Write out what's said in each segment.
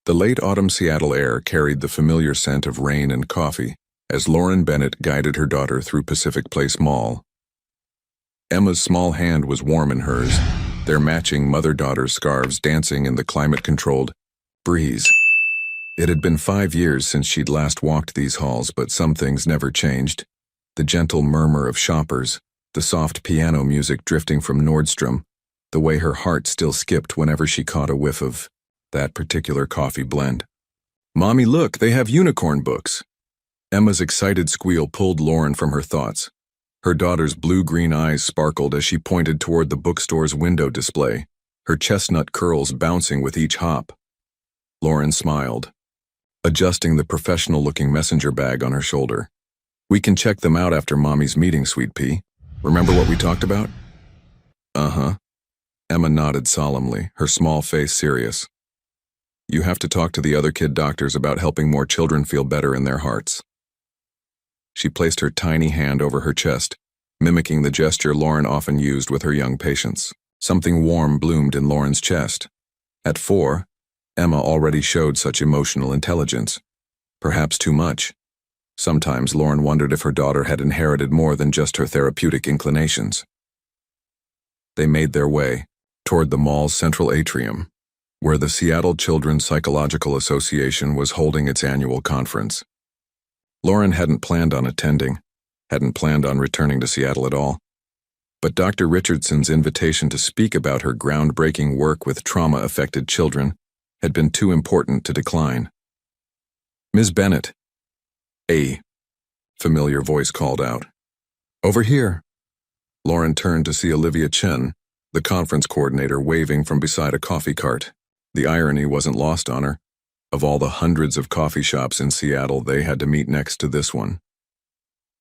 The late autumn Seattle air carried the familiar scent of rain and coffee as Lauren Bennett guided her daughter through Pacific Place Mall. Emma's small hand was warm in hers, their matching mother-daughter scarves dancing in the climate-controlled breeze. It had been 5 years since she'd last walked these halls, but some things never changed. The gentle murmur of shoppers, the soft piano music drifting from Nordstrom, the way her heart still skipped whenever she caught a whiff of that particular coffee blend. "Mommy, look, they have unicorn books." Emma's excited squeal pulled Lauren from her thoughts. Her daughter's blue-green eyes sparkled as she pointed toward the bookstore's window display, her chestnut curls bouncing with each hop. Lauren smiled, adjusting the professional-looking messenger bag on her shoulder. "We can check them out after Mommy's meeting, Sweet Pea. Remember what we talked about?" "Uh-huh." Emma nodded solemnly, her small face serious. "You have to talk to the other kid doctors about helping more children feel better in their hearts." She placed her tiny hand over her chest, mimicking the gesture Lauren often used with her young patients. Something warm bloomed in Lauren's chest. At 4, Emma already showed such emotional intelligence. Perhaps too much. Sometimes Lauren wondered if her daughter had inherited more than just her therapeutic inclinations. They made their way toward the mall's central atrium, where the Seattle Children's Psychological Association was holding its annual conference. Lauren hadn't planned on attending, hadn't planned on returning to Seattle at all. But Dr. Richardson's invitation to speak about her groundbreaking work with trauma-affected children had been too important to decline. "Ms. Bennett," a familiar voice called out. "Over here." Lauren turned to see Olivia Chen, the conference coordinator, waving from beside a coffee cart. The irony wasn't lost on her. Of all the hundreds of coffee shops in Seattle, they had to meet next to this one.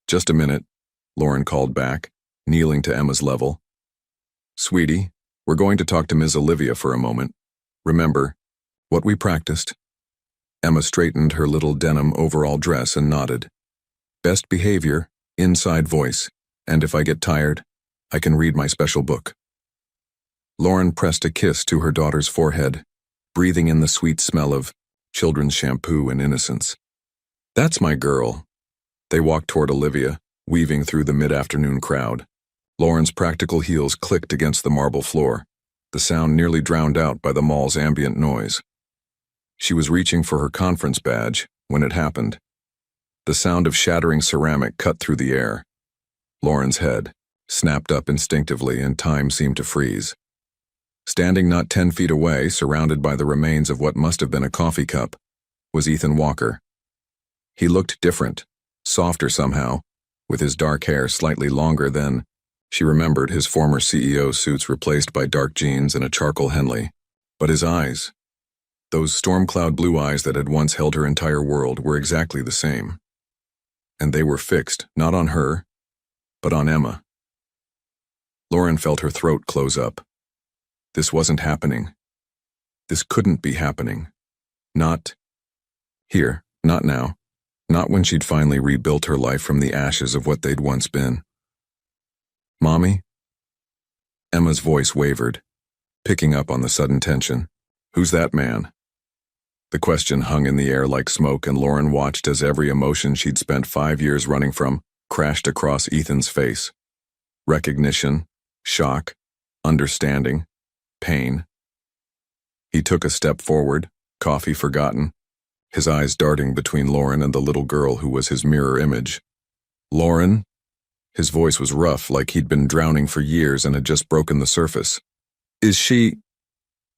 "Just a minute," Lauren called back, kneeling to Emma's level. "Sweetie, we're going to talk to Ms. Olivia for a moment. Remember what we practiced?" Emma straightened her little denim overall dress and nodded. "Best behavior, inside voice, and if I get tired, I can read my special book." Lauren pressed a kiss to her daughter's forehead, breathing in the sweet smell of children's shampoo and innocence. "That's my girl." They walked toward Olivia, weaving through the mid-afternoon crowd. Lauren's practical heels clicked against the marble floor, the sound nearly drowned out by the mall's ambient noise. She was reaching for her conference badge when it happened. The sound of shattering ceramic cut through the air. Lauren's head snapped up instinctively and time seemed to freeze. Standing not 10 feet away, surrounded by the remains of what must have been a coffee cup, was Ethan Walker. He looked different, softer somehow, with his dark hair slightly longer than she remembered his former CEO suits replaced by dark jeans and a charcoal Henley. But his eyes, those storm cloud blue eyes that had once held her entire world, were exactly the same. And they were fixed, not on her, but on Emma. Lauren felt her throat close up. This wasn't happening. This couldn't be happening. Not here, not now, not when she'd finally rebuilt her life from the ashes of what they'd once been. "Mommy?" Emma's voice wavered, picking up on the sudden tension. "Who's that man?" The question hung in the air like smoke, and Lauren watched as every emotion she'd spent 5 years running from crashed across Ethan's face. Recognition, shock, understanding, pain. He took a step forward, coffee forgotten, his eyes darting between Lauren and the little girl who was his mirror image. "Lauren?" His voice was rough, like he'd been drowning for years and had just broken the surface. "Is she—"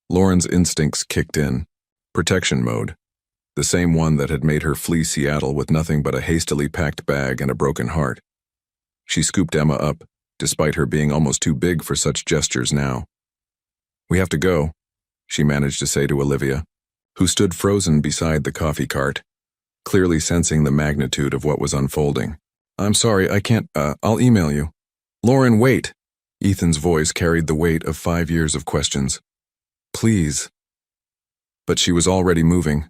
Lauren's instincts kicked in. Protection mode. The same one that had made her flee Seattle with nothing but a hastily packed bag and a broken heart. She scooped Emma up, despite her being almost too big for such gestures now. "We have to go," she managed to say to Olivia, who stood frozen beside the coffee cart, clearly sensing the magnitude of what was unfolding. "I'm sorry, I can't, I'll email you." "Lauren, wait." Ethan's voice carried the weight of 5 years of questions. "Please." But she was already moving,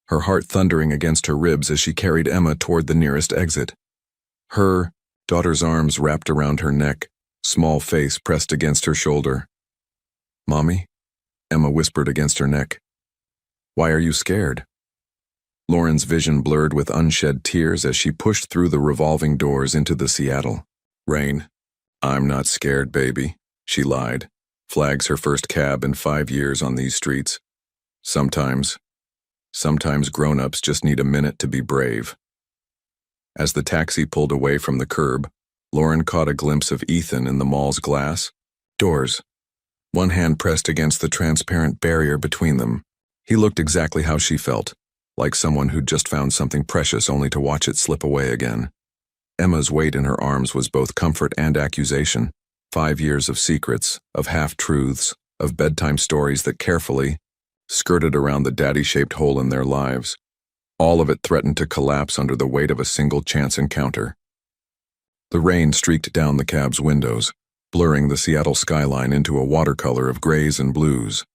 her heart thundering against her ribs as she carried Emma toward the nearest exit. Her daughter's arms wrapped around her neck, small face pressed against her shoulder. "Mommy?" Emma whispered against her neck. Why are you scared? Lauren's vision blurred with unshed tears as she pushed through the revolving doors into the Seattle. Rain, I'm not scared, baby, she lied. Flags her first cab in 5 years on these streets. Sometimes grown-ups just need a minute to be brave. As the taxi pulled away from the curb, Lauren caught a glimpse of Ethan in the mall's glass doors. One hand pressed against the transparent barrier between them. He looked exactly how she felt, like someone who'd just found something precious only to watch it slip away again. Emma's weight in her arms was both comfort and accusation. 5 years of secrets, of half-truths, of bedtime stories that carefully skirted around the daddy-shaped hole in their lives. All of it threatened to collapse under the weight of a single chance encounter. The rain streaked down the cab's windows, blurring the Seattle skyline into a watercolor of grays and blues.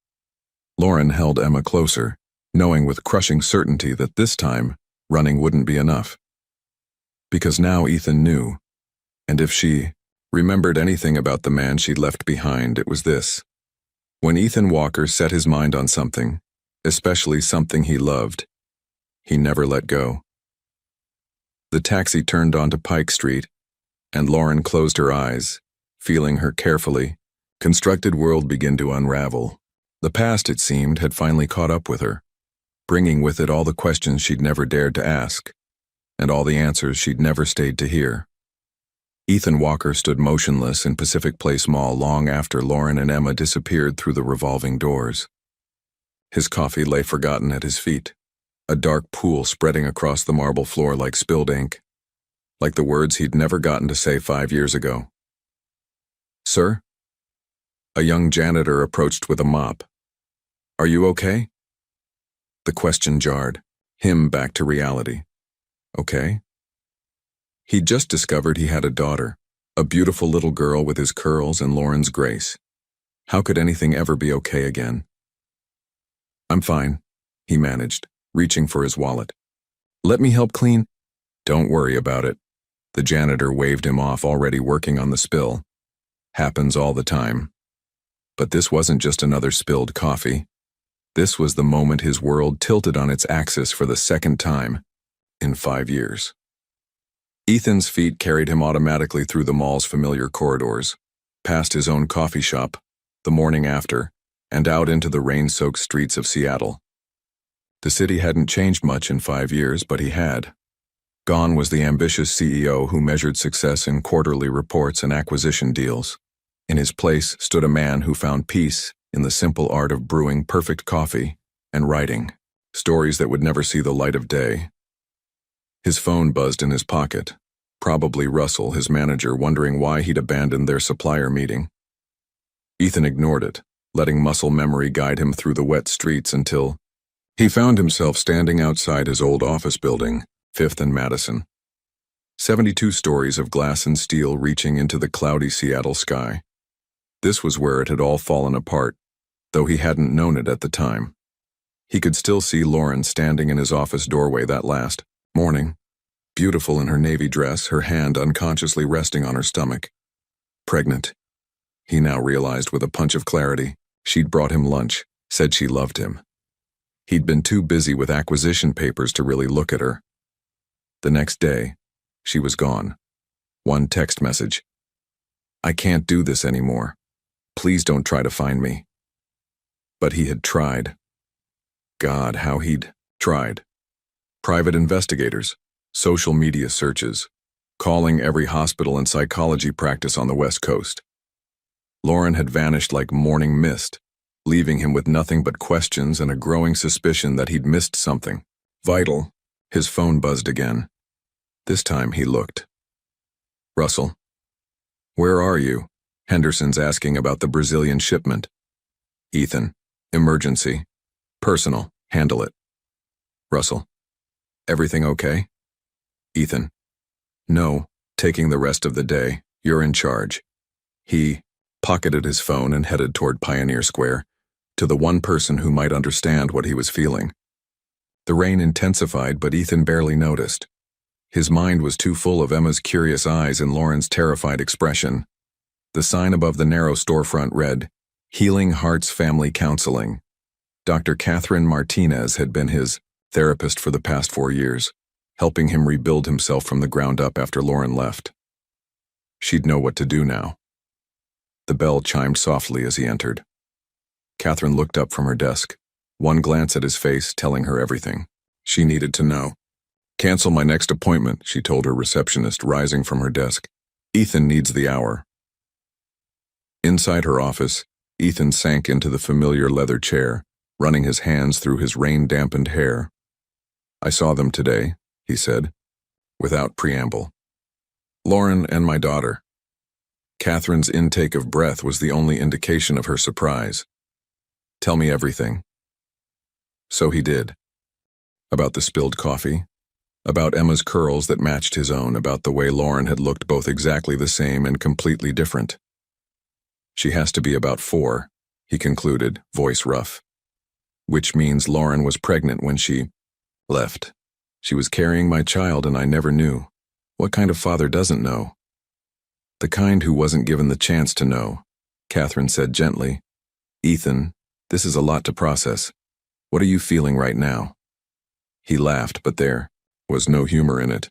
Lauren held Emma closer, knowing with crushing certainty that this time, running wouldn't be enough. Because now Ethan knew, and if she remembered anything about the man she'd left behind, it was this. When Ethan Walker set his mind on something, especially something he loved, he never let go. The taxi turned onto Pike Street, and Lauren closed her eyes, feeling her carefully constructed world begin to unravel. The past, it seemed, had finally caught up with her, bringing with it all the questions she'd never dared to ask, and all the answers she'd never stayed to hear. Ethan Walker stood motionless in Pacific Place Mall long after Lauren and Emma disappeared through the revolving doors. His coffee lay forgotten at his feet, a dark pool spreading across the marble floor like spilled ink, like the words he'd never gotten to say 5 years ago. "Sir?" A young janitor approached with a mop. "Are you okay?" The question jarred him back to reality. Okay? He'd just discovered he had a daughter, a beautiful little girl with his curls and Lauren's grace. How could anything ever be okay again? "I'm fine," he managed, reaching for his wallet. "Let me help clean." "Don't worry about it." The janitor waved him off, already working on the spill. Happens all the time. But this wasn't just another spilled coffee. This was the moment his world tilted on its axis for the second time in 5 years. Ethan's feet carried him automatically through the mall's familiar corridors, past his own coffee shop, the morning after, and out into the rain-soaked streets of Seattle. The city hadn't changed much in 5 years, but he had. Gone was the ambitious CEO who measured success in quarterly reports and acquisition deals. In his place stood a man who found peace in the simple art of brewing perfect coffee and writing stories that would never see the light of day. His phone buzzed in his pocket, probably Russell, his manager, wondering why he'd abandoned their supplier meeting. Ethan ignored it, letting muscle memory guide him through the wet streets until he found himself standing outside his old office building, 5th and Madison. 72 stories of glass and steel reaching into the cloudy Seattle sky. This was where it had all fallen apart, though he hadn't known it at the time. He could still see Lauren standing in his office doorway that last morning, beautiful in her navy dress, her hand unconsciously resting on her stomach. Pregnant. He now realized with a punch of clarity. She'd brought him lunch, said she loved him. He'd been too busy with acquisition papers to really look at her. The next day, she was gone. One text message. "I can't do this anymore. Please don't try to find me." But he had tried. God, how he'd tried. Private investigators, social media searches, calling every hospital and psychology practice on the West Coast. Lauren had vanished like morning mist, leaving him with nothing but questions and a growing suspicion that he'd missed something vital. His phone buzzed again. This time he looked. "Russell." "Where are you?" Henderson's asking about the Brazilian shipment. "Ethan. Emergency. Personal. Handle it." "Russell. Everything okay?" "Ethan. No. Taking the rest of the day. You're in charge." He pocketed his phone and headed toward Pioneer Square, to the one person who might understand what he was feeling. The rain intensified, but Ethan barely noticed. His mind was too full of Emma's curious eyes and Lauren's terrified expression. The sign above the narrow storefront read, "Healing Hearts Family Counseling." Dr. Catherine Martinez had been his therapist for the past 4 years, helping him rebuild himself from the ground up after Lauren left. She'd know what to do now. The bell chimed softly as he entered. Catherine looked up from her desk, one glance at his face telling her everything she needed to know. "Cancel my next appointment," she told her receptionist, rising from her desk. "Ethan needs the hour." Inside her office, Ethan sank into the familiar leather chair, running his hands through his rain-dampened hair. "I saw them today," he said, without preamble. "Lauren and my daughter." Catherine's intake of breath was the only indication of her surprise. "Tell me everything." So he did. About the spilled coffee, about Emma's curls that matched his own, about the way Lauren had looked both exactly the same and completely different. "She has to be about 4, he concluded, voice rough. "Which means Lauren was pregnant when she left. She was carrying my child and I never knew. What kind of father doesn't know?" "The kind who wasn't given the chance to know," Catherine said gently. "Ethan, this is a lot to process. What are you feeling right now?" He laughed, but there was no humor in it.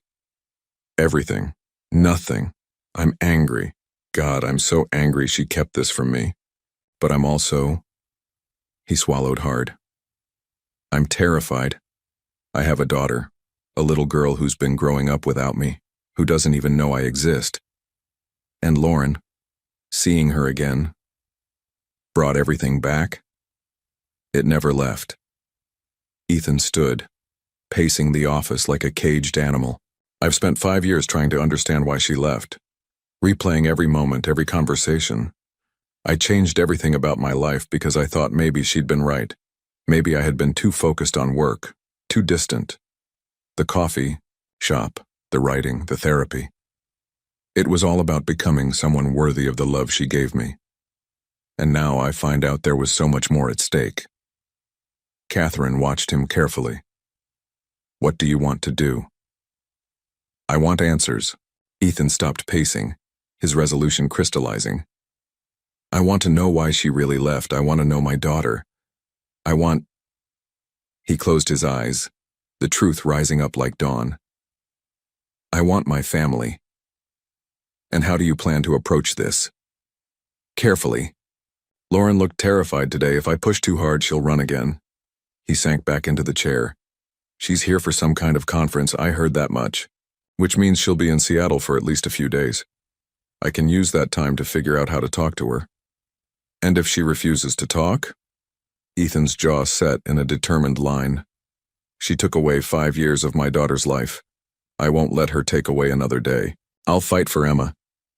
"Everything. Nothing. I'm angry. God, I'm so angry she kept this from me. But I'm also—" He swallowed hard. "I'm terrified. I have a daughter, a little girl who's been growing up without me, who doesn't even know I exist. And Lauren, seeing her again, brought everything back. It never left." Ethan stood, pacing the office like a caged animal. "I've spent 5 years trying to understand why she left, replaying every moment, every conversation. I changed everything about my life because I thought maybe she'd been right. Maybe I had been too focused on work, too distant. The coffee shop, the writing, the therapy. It was all about becoming someone worthy of the love she gave me. And now I find out there was so much more at stake." Catherine watched him carefully. "What do you want to do?" "I want answers." Ethan stopped pacing, his resolution crystallizing. "I want to know why she really left. I want to know my daughter. I want—" He closed his eyes, the truth rising up like dawn. "I want my family." "And how do you plan to approach this?" "Carefully. Lauren looked terrified today. If I push too hard, she'll run again." He sank back into the chair. "She's here for some kind of conference, I heard that much. Which means she'll be in Seattle for at least a few days. I can use that time to figure out how to talk to her." "And if she refuses to talk?" Ethan's jaw set in a determined line. "She took away 5 years of my daughter's life. I won't let her take away another day. I'll fight for Emma.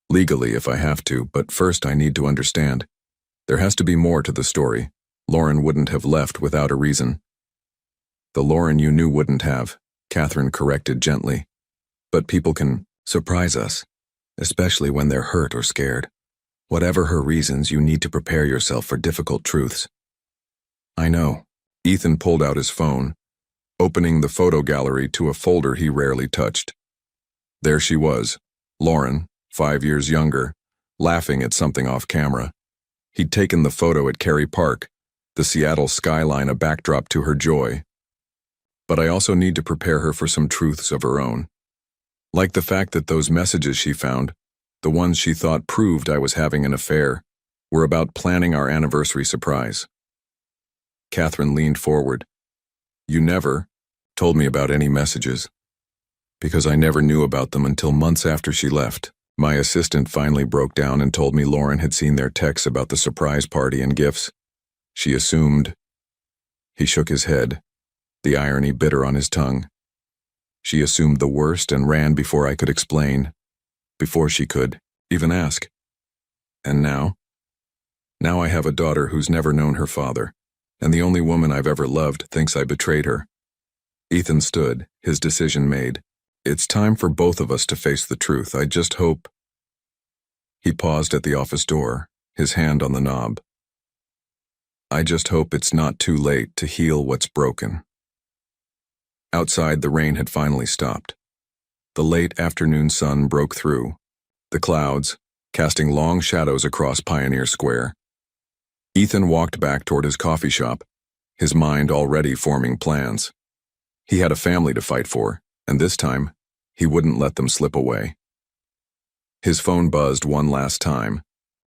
Legally if I have to, but first I need to understand. There has to be more to the story. Lauren wouldn't have left without a reason." "The Lauren you knew wouldn't have," Catherine corrected gently. "But people can surprise us, especially when they're hurt or scared. Whatever her reasons, you need to prepare yourself for difficult truths." "I know." Ethan pulled out his phone, opening the photo gallery to a folder he rarely touched. There she was, Lauren, 5 years younger, laughing at something off camera. He'd taken the photo at Cary Park, the Seattle skyline a backdrop to her joy. But I also need to prepare her for some truths of her own. Like the fact that those messages she found, the ones she thought proved I was having an affair, were about planning our anniversary surprise. Catherine leaned forward. "You never told me about any messages." "Because I never knew about them until months after she left. My assistant finally broke down and told me Lauren had seen their texts about the surprise party and gifts. She assumed—" He shook his head, the irony bitter on his tongue. "She assumed the worst and ran before I could explain, before she could even ask. And now? Now I have a daughter who's never known her father, and the only woman I've ever loved thinks I betrayed her." Ethan stood, his decision made. "It's time for both of us to face the truth. I just hope—" He paused at the office door, his hand on the knob. "I just hope it's not too late to heal what's broken." Outside, the rain had finally stopped. The late afternoon sun broke through, the clouds casting long shadows across Pioneer Square. Ethan walked back toward his coffee shop, his mind already forming plans. He had a family to fight for, and this time, he wouldn't let them slip away. His phone buzzed one last time.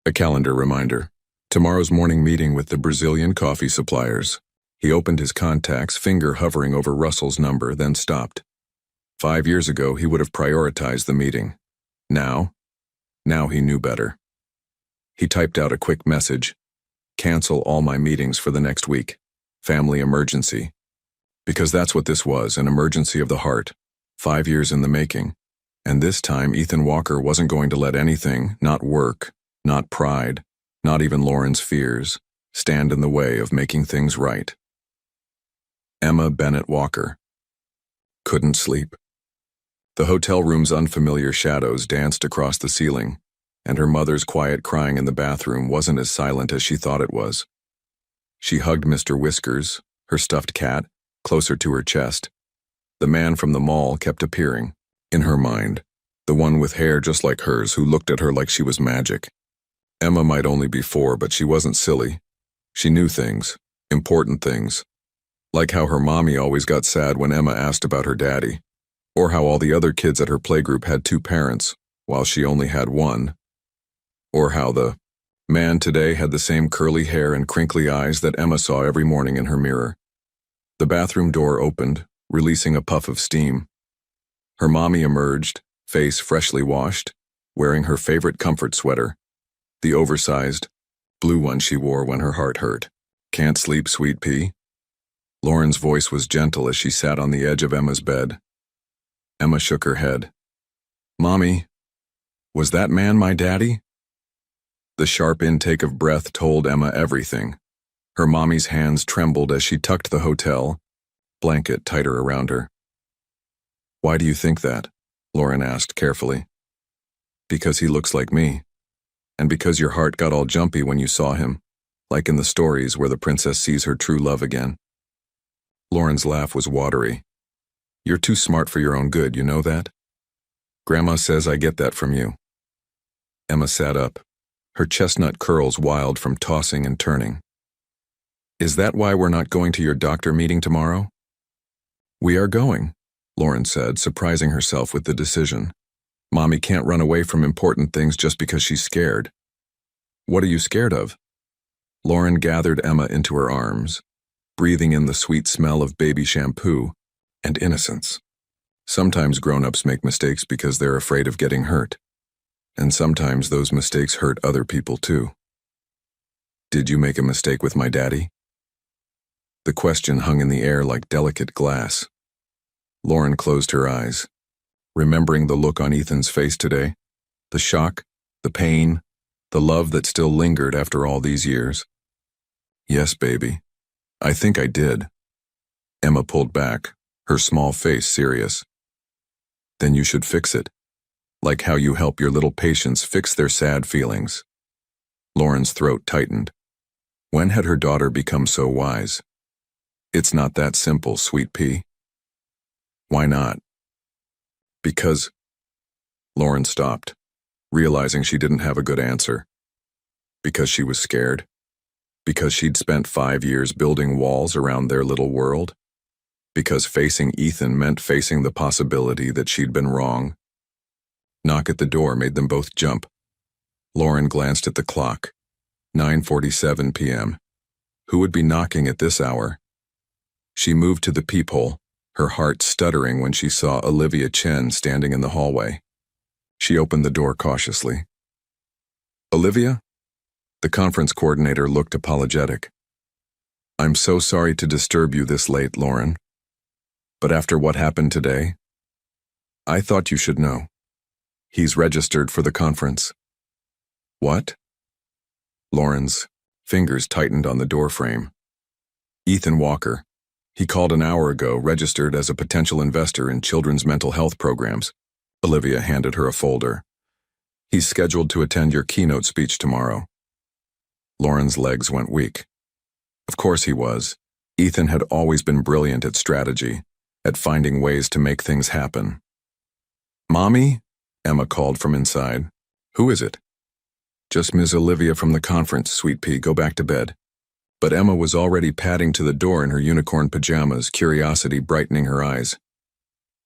A calendar reminder. Tomorrow's morning meeting with the Brazilian coffee suppliers. He opened his contacts, finger hovering over Russell's number, then stopped. 5 years ago, he would have prioritized the meeting. Now he knew better. He typed out a quick message. Cancel all my meetings for the next week. Family emergency. Because that's what this was, an emergency of the heart. 5 years in the making. And this time, Ethan Walker wasn't going to let anything, not work, not pride, not even Lauren's fears, stand in the way of making things right. Emma Bennett Walker. Couldn't sleep. The hotel room's unfamiliar shadows danced across the ceiling, and her mother's quiet crying in the bathroom wasn't as silent as she thought it was. She hugged Mr. Whiskers, her stuffed cat, closer to her chest. The man from the mall kept appearing, in her mind, the one with hair just like hers who looked at her like she was magic. Emma might only be 4, but she wasn't silly. She knew things, important things, like how her mommy always got sad when Emma asked about her daddy, or how all the other kids at her playgroup had 2 parents, while she only had 1, or how the man today had the same curly hair and crinkly eyes that Emma saw every morning in her mirror. The bathroom door opened, releasing a puff of steam. Her mommy emerged, face freshly washed, wearing her favorite comfort sweater, the oversized, blue one she wore when her heart hurt. Can't sleep, sweet pea? Lauren's voice was gentle as she sat on the edge of Emma's bed. Emma shook her head. Mommy, was that man my daddy? The sharp intake of breath told Emma everything. Her mommy's hands trembled as she tucked the hotel blanket tighter around her. Why do you think that? Lauren asked carefully. Because he looks like me. And because your heart got all jumpy when you saw him, like in the stories where the princess sees her true love again. Lauren's laugh was watery. You're too smart for your own good, you know that? Grandma says I get that from you. Emma sat up, her chestnut curls wild from tossing and turning. Is that why we're not going to your doctor meeting tomorrow? We are going, Lauren said, surprising herself with the decision. Mommy can't run away from important things just because she's scared. What are you scared of? Lauren gathered Emma into her arms, breathing in the sweet smell of baby shampoo and innocence. Sometimes grown-ups make mistakes because they're afraid of getting hurt. And sometimes those mistakes hurt other people too. Did you make a mistake with my daddy? The question hung in the air like delicate glass. Lauren closed her eyes, remembering the look on Ethan's face today, the shock, the pain, the love that still lingered after all these years. Yes, baby. I think I did. Emma pulled back, her small face serious. Then you should fix it, like how you help your little patients fix their sad feelings. Lauren's throat tightened. When had her daughter become so wise? It's not that simple, sweet pea. Why not? Because... Lauren stopped, realizing she didn't have a good answer. Because she was scared? Because she'd spent 5 years building walls around their little world? Because facing Ethan meant facing the possibility that she'd been wrong? Knock at the door made them both jump. Lauren glanced at the clock. 9:47 p.m. Who would be knocking at this hour? She moved to the peephole, her heart stuttering when she saw Olivia Chen standing in the hallway. She opened the door cautiously. Olivia? The conference coordinator looked apologetic. I'm so sorry to disturb you this late, Lauren. But after what happened today, I thought you should know. He's registered for the conference. What? Lauren's fingers tightened on the doorframe. Ethan Walker. He called an hour ago, registered as a potential investor in children's mental health programs. Olivia handed her a folder. He's scheduled to attend your keynote speech tomorrow. Lauren's legs went weak. Of course he was. Ethan had always been brilliant at strategy, at finding ways to make things happen. Mommy? Emma called from inside. Who is it? Just Ms. Olivia from the conference, sweet pea. Go back to bed. But Emma was already padding to the door in her unicorn pajamas, curiosity brightening her eyes.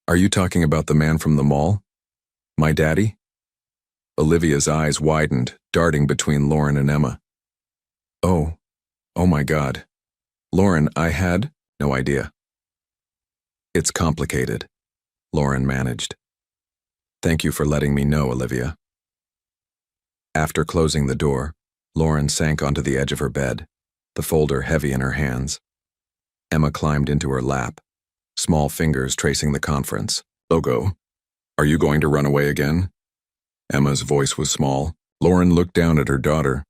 "Are you talking about the man from the mall? My daddy?" Olivia's eyes widened, darting between Lauren and Emma. Oh my God. Lauren, I had no idea." "It's complicated," Lauren managed. "Thank you for letting me know, Olivia." After closing the door, Lauren sank onto the edge of her bed, the folder heavy in her hands. Emma climbed into her lap, small fingers tracing the conference logo. "Are you going to run away again?" Emma's voice was small. Lauren looked down at her daughter,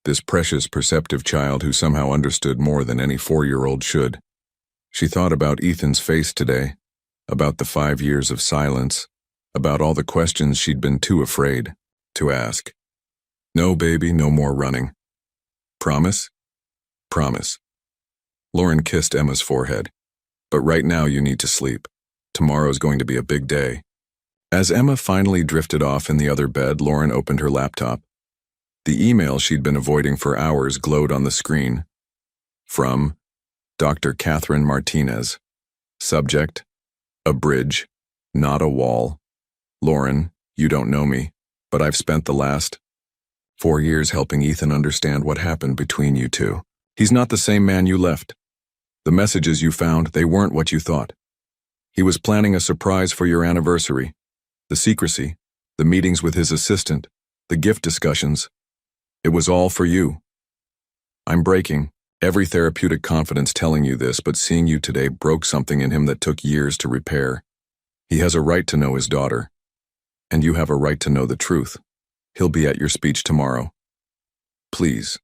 this precious, perceptive child who somehow understood more than any 4-year-old should. She thought about Ethan's face today, about the 5 years of silence, about all the questions she'd been too afraid to ask. "No, baby, no more running. Promise?" "Promise." Lauren kissed Emma's forehead. "But right now you need to sleep. Tomorrow's going to be a big day." As Emma finally drifted off in the other bed, Lauren opened her laptop. The email she'd been avoiding for hours glowed on the screen. From Dr. Catherine Martinez. Subject: a bridge, not a wall. "Lauren, you don't know me, but I've spent the last 4 years helping Ethan understand what happened between you two. He's not the same man you left. The messages you found, they weren't what you thought. He was planning a surprise for your anniversary. The secrecy, the meetings with his assistant, the gift discussions. It was all for you. I'm breaking every therapeutic confidence telling you this, but seeing you today broke something in him that took years to repair. He has a right to know his daughter, and you have a right to know the truth. He'll be at your speech tomorrow. Please,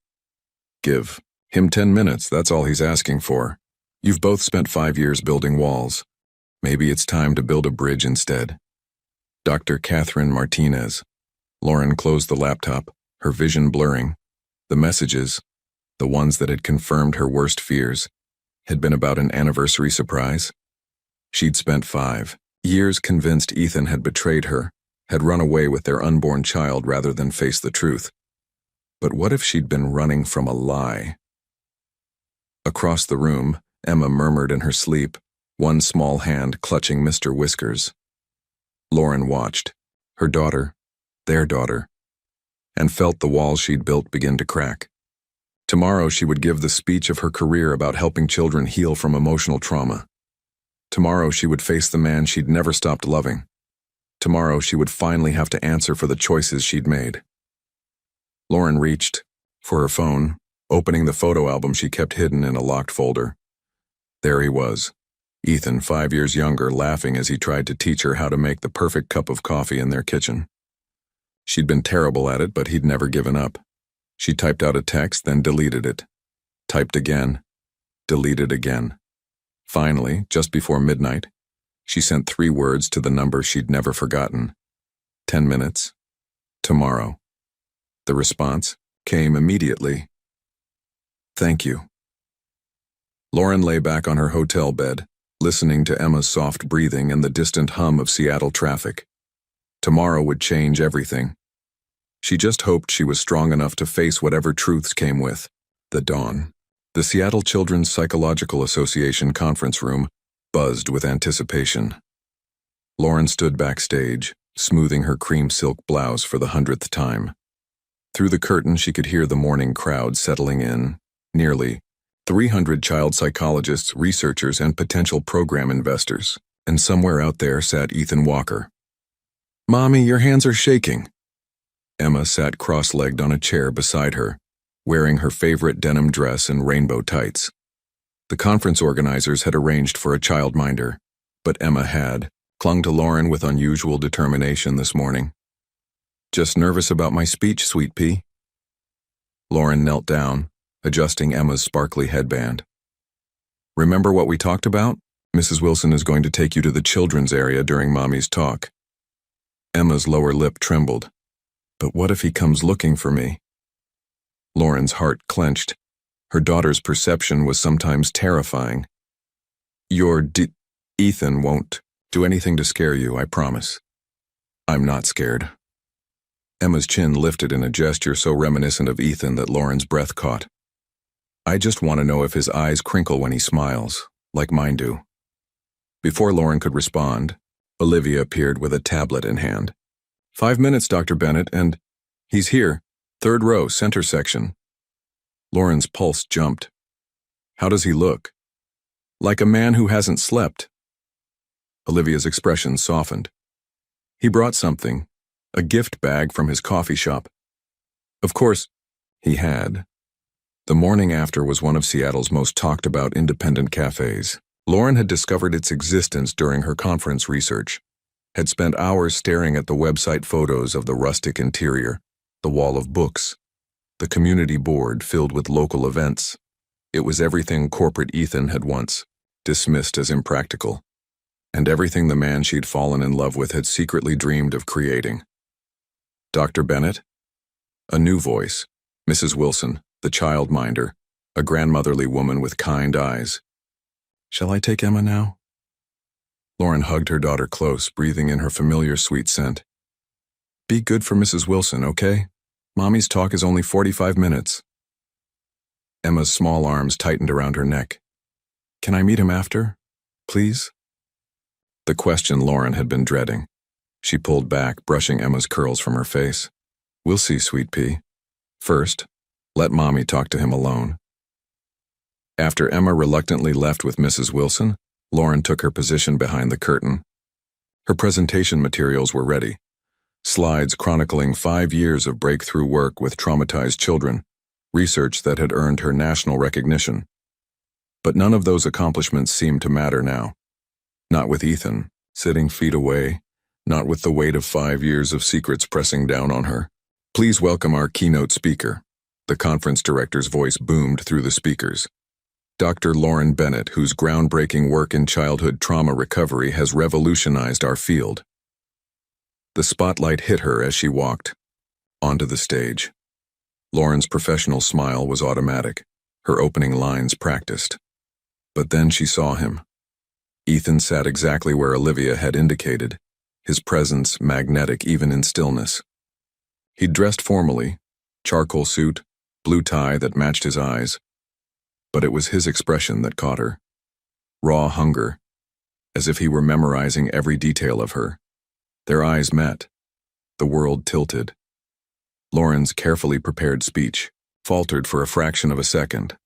give him 10 minutes, that's all he's asking for. You've both spent 5 years building walls. Maybe it's time to build a bridge instead. Dr. Catherine Martinez." Lauren closed the laptop, her vision blurring. The messages, the ones that had confirmed her worst fears, had been about an anniversary surprise. She'd spent 5 years convinced Ethan had betrayed her, had run away with their unborn child rather than face the truth. But what if she'd been running from a lie? Across the room, Emma murmured in her sleep, one small hand clutching Mr. Whiskers. Lauren watched, her daughter, their daughter, and felt the walls she'd built begin to crack. Tomorrow she would give the speech of her career about helping children heal from emotional trauma. Tomorrow she would face the man she'd never stopped loving. Tomorrow she would finally have to answer for the choices she'd made. Lauren reached for her phone, opening the photo album she kept hidden in a locked folder. There he was, Ethan, 5 years younger, laughing as he tried to teach her how to make the perfect cup of coffee in their kitchen. She'd been terrible at it, but he'd never given up. She typed out a text, then deleted it. Typed again. Deleted again. Finally, just before midnight, she sent 3 words to the number she'd never forgotten. 10 minutes. Tomorrow. The response came immediately. Thank you. Lauren lay back on her hotel bed, listening to Emma's soft breathing and the distant hum of Seattle traffic. Tomorrow would change everything. She just hoped she was strong enough to face whatever truths came with the dawn. The Seattle Children's Psychological Association conference room buzzed with anticipation. Lauren stood backstage, smoothing her cream silk blouse for the 100th time. Through the curtain she could hear the morning crowd settling in, nearly 300 child psychologists, researchers, and potential program investors, and somewhere out there sat Ethan Walker. "Mommy, your hands are shaking." Emma sat cross-legged on a chair beside her, wearing her favorite denim dress and rainbow tights. The conference organizers had arranged for a childminder, but Emma had clung to Lauren with unusual determination this morning. "Just nervous about my speech, sweet pea." Lauren knelt down, adjusting Emma's sparkly headband. "Remember what we talked about? Mrs. Wilson is going to take you to the children's area during Mommy's talk." Emma's lower lip trembled. But what if he comes looking for me? Lauren's heart clenched. Her daughter's perception was sometimes terrifying. Ethan won't do anything to scare you, I promise." "I'm not scared." Emma's chin lifted in a gesture so reminiscent of Ethan that Lauren's breath caught. I just want to know if his eyes crinkle when he smiles, like mine do. Before Lauren could respond, Olivia appeared with a tablet in hand. 5 minutes, Dr. Bennett, and he's here, 3rd row, center section. Lauren's pulse jumped. How does he look? Like a man who hasn't slept. Olivia's expression softened. He brought something, a gift bag from his coffee shop. Of course, he had. The morning after was one of Seattle's most talked about independent cafes. Lauren had discovered its existence during her conference research, had spent hours staring at the website photos of the rustic interior, the wall of books, the community board filled with local events. It was everything corporate Ethan had once dismissed as impractical, and everything the man she'd fallen in love with had secretly dreamed of creating. Dr. Bennett? A new voice, Mrs. Wilson, the childminder, a grandmotherly woman with kind eyes. Shall I take Emma now? Lauren hugged her daughter close, breathing in her familiar sweet scent. Be good for Mrs. Wilson, okay? Mommy's talk is only 45 minutes. Emma's small arms tightened around her neck. Can I meet him after? Please? The question Lauren had been dreading. She pulled back, brushing Emma's curls from her face. We'll see, sweet pea. First, let Mommy talk to him alone. After Emma reluctantly left with Mrs. Wilson, Lauren took her position behind the curtain. Her presentation materials were ready. Slides chronicling 5 years of breakthrough work with traumatized children, research that had earned her national recognition. But none of those accomplishments seemed to matter now. Not with Ethan, sitting feet away, not with the weight of 5 years of secrets pressing down on her. Please welcome our keynote speaker. The conference director's voice boomed through the speakers. Dr. Lauren Bennett, whose groundbreaking work in childhood trauma recovery has revolutionized our field. The spotlight hit her as she walked onto the stage. Lauren's professional smile was automatic, her opening lines practiced. But then she saw him. Ethan sat exactly where Olivia had indicated, his presence magnetic even in stillness. He'd dressed formally, charcoal suit, blue tie that matched his eyes. But it was his expression that caught her. Raw hunger, as if he were memorizing every detail of her. Their eyes met. The world tilted. Lauren's carefully prepared speech faltered for a fraction of a second.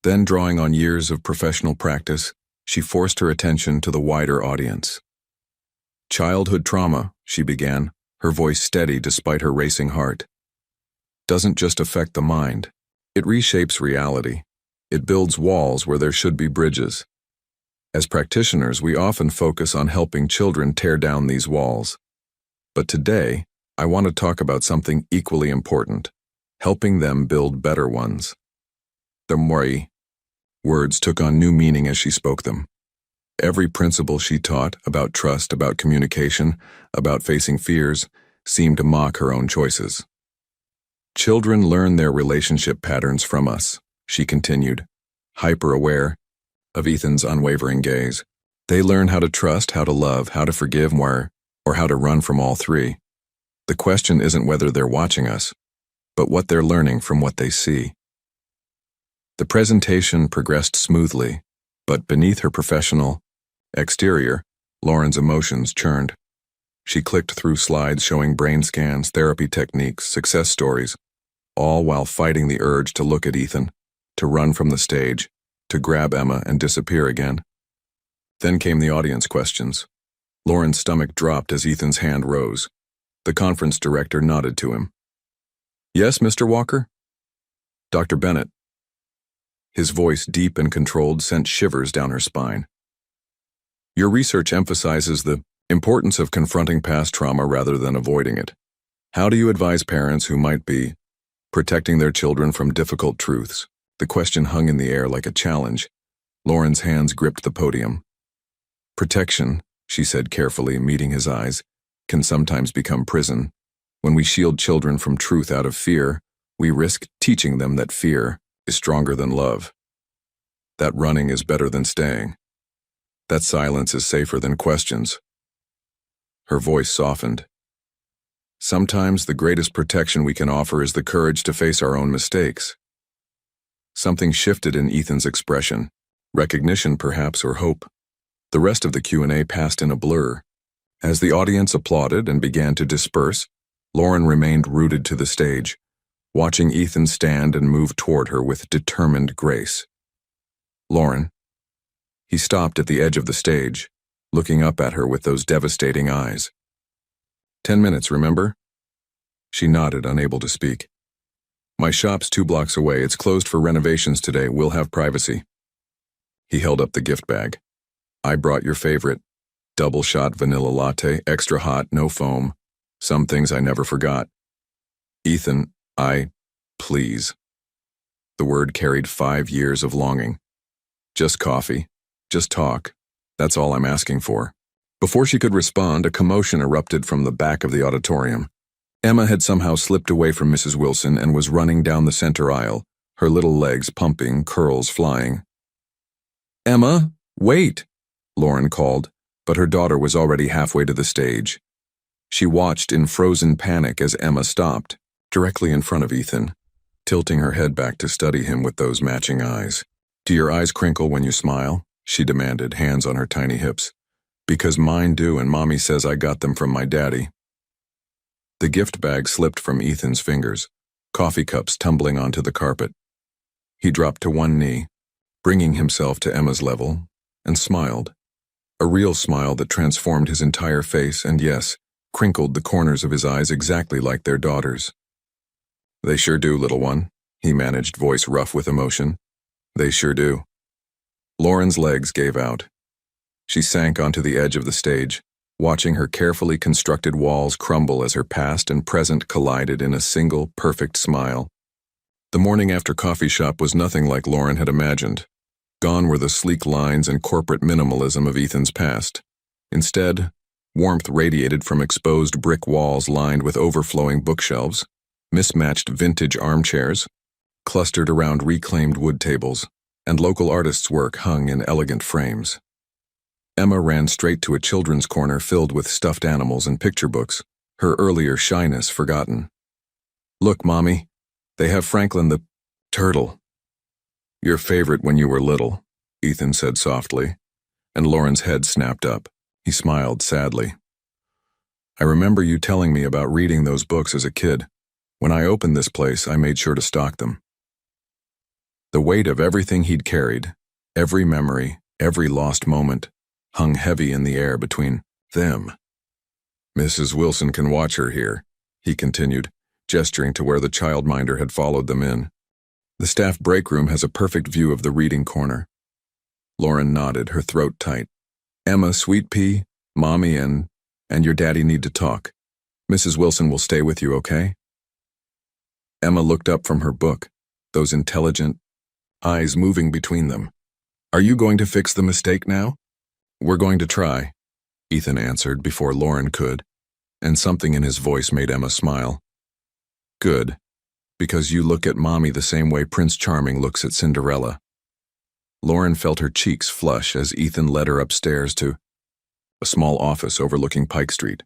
Then, drawing on years of professional practice, she forced her attention to the wider audience. Childhood trauma, she began, her voice steady despite her racing heart, doesn't just affect the mind. It reshapes reality. It builds walls where there should be bridges. As practitioners, we often focus on helping children tear down these walls. But today, I want to talk about something equally important, helping them build better ones. The Mori words took on new meaning as she spoke them. Every principle she taught about trust, about communication, about facing fears, seemed to mock her own choices. Children learn their relationship patterns from us, she continued, hyper-aware of Ethan's unwavering gaze. They learn how to trust, how to love, how to forgive, or how to run from all three. The question isn't whether they're watching us, but what they're learning from what they see. The presentation progressed smoothly, but beneath her professional exterior, Lauren's emotions churned. She clicked through slides showing brain scans, therapy techniques, success stories, all while fighting the urge to look at Ethan, to run from the stage, to grab Emma and disappear again. Then came the audience questions. Lauren's stomach dropped as Ethan's hand rose. The conference director nodded to him. Yes, Mr. Walker? Dr. Bennett. His voice, deep and controlled, sent shivers down her spine. Your research emphasizes the importance of confronting past trauma rather than avoiding it. How do you advise parents who might be protecting their children from difficult truths? The question hung in the air like a challenge. Lauren's hands gripped the podium. Protection, she said carefully, meeting his eyes, can sometimes become prison. When we shield children from truth out of fear, we risk teaching them that fear is stronger than love. That running is better than staying. That silence is safer than questions. Her voice softened. Sometimes the greatest protection we can offer is the courage to face our own mistakes. Something shifted in Ethan's expression. Recognition, perhaps, or hope. The rest of the Q&A passed in a blur. As the audience applauded and began to disperse, Lauren remained rooted to the stage, watching Ethan stand and move toward her with determined grace. Lauren. He stopped at the edge of the stage, looking up at her with those devastating eyes. 10 minutes, remember? She nodded, unable to speak. My shop's 2 blocks away. It's closed for renovations today. We'll have privacy. He held up the gift bag. I brought your favorite. Double shot vanilla latte, extra hot, no foam. Some things I never forgot. Ethan, please. The word carried 5 years of longing. Just coffee. Just talk. That's all I'm asking for. Before she could respond, a commotion erupted from the back of the auditorium. Emma had somehow slipped away from Mrs. Wilson and was running down the center aisle, her little legs pumping, curls flying. Emma, wait, Lauren called, but her daughter was already halfway to the stage. She watched in frozen panic as Emma stopped, directly in front of Ethan, tilting her head back to study him with those matching eyes. Do your eyes crinkle when you smile? She demanded, hands on her tiny hips. Because mine do, and Mommy says I got them from my daddy. The gift bag slipped from Ethan's fingers, coffee cups tumbling onto the carpet. He dropped to one knee, bringing himself to Emma's level, and smiled. A real smile that transformed his entire face and, yes, crinkled the corners of his eyes exactly like their daughter's. They sure do, little one, he managed, voice rough with emotion. They sure do. Lauren's legs gave out. She sank onto the edge of the stage, watching her carefully constructed walls crumble as her past and present collided in a single, perfect smile. The morning after coffee shop was nothing like Lauren had imagined. Gone were the sleek lines and corporate minimalism of Ethan's past. Instead, warmth radiated from exposed brick walls lined with overflowing bookshelves, mismatched vintage armchairs, clustered around reclaimed wood tables, and local artists' work hung in elegant frames. Emma ran straight to a children's corner filled with stuffed animals and picture books, her earlier shyness forgotten. Look, Mommy, they have Franklin the turtle. Your favorite when you were little, Ethan said softly, and Lauren's head snapped up. He smiled sadly. I remember you telling me about reading those books as a kid. When I opened this place, I made sure to stock them. The weight of everything he'd carried, every memory, every lost moment, hung heavy in the air between them. Mrs. Wilson can watch her here, he continued, gesturing to where the childminder had followed them in. The staff break room has a perfect view of the reading corner. Lauren nodded, her throat tight. Emma, Sweet Pea, Mommy, and your daddy need to talk. Mrs. Wilson will stay with you, okay? Emma looked up from her book, those intelligent eyes moving between them. Are you going to fix the mistake now? We're going to try, Ethan answered before Lauren could, and something in his voice made Emma smile. Good, because you look at Mommy the same way Prince Charming looks at Cinderella. Lauren felt her cheeks flush as Ethan led her upstairs to a small office overlooking Pike Street.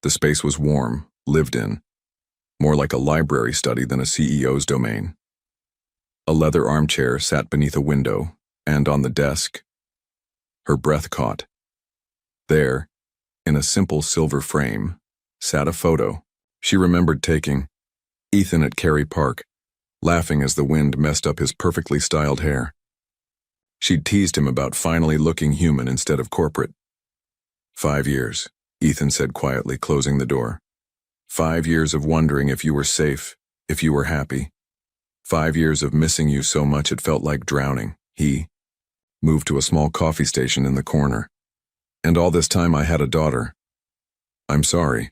The space was warm, lived in, more like a library study than a CEO's domain. A leather armchair sat beneath a window, and on the desk, her breath caught. There, in a simple silver frame, sat a photo she remembered taking. Ethan at Cary Park, laughing as the wind messed up his perfectly styled hair. She'd teased him about finally looking human instead of corporate. 5 years, Ethan said quietly, closing the door. 5 years of wondering if you were safe, if you were happy. 5 years of missing you so much it felt like drowning. He moved to a small coffee station in the corner. And all this time I had a daughter. I'm sorry.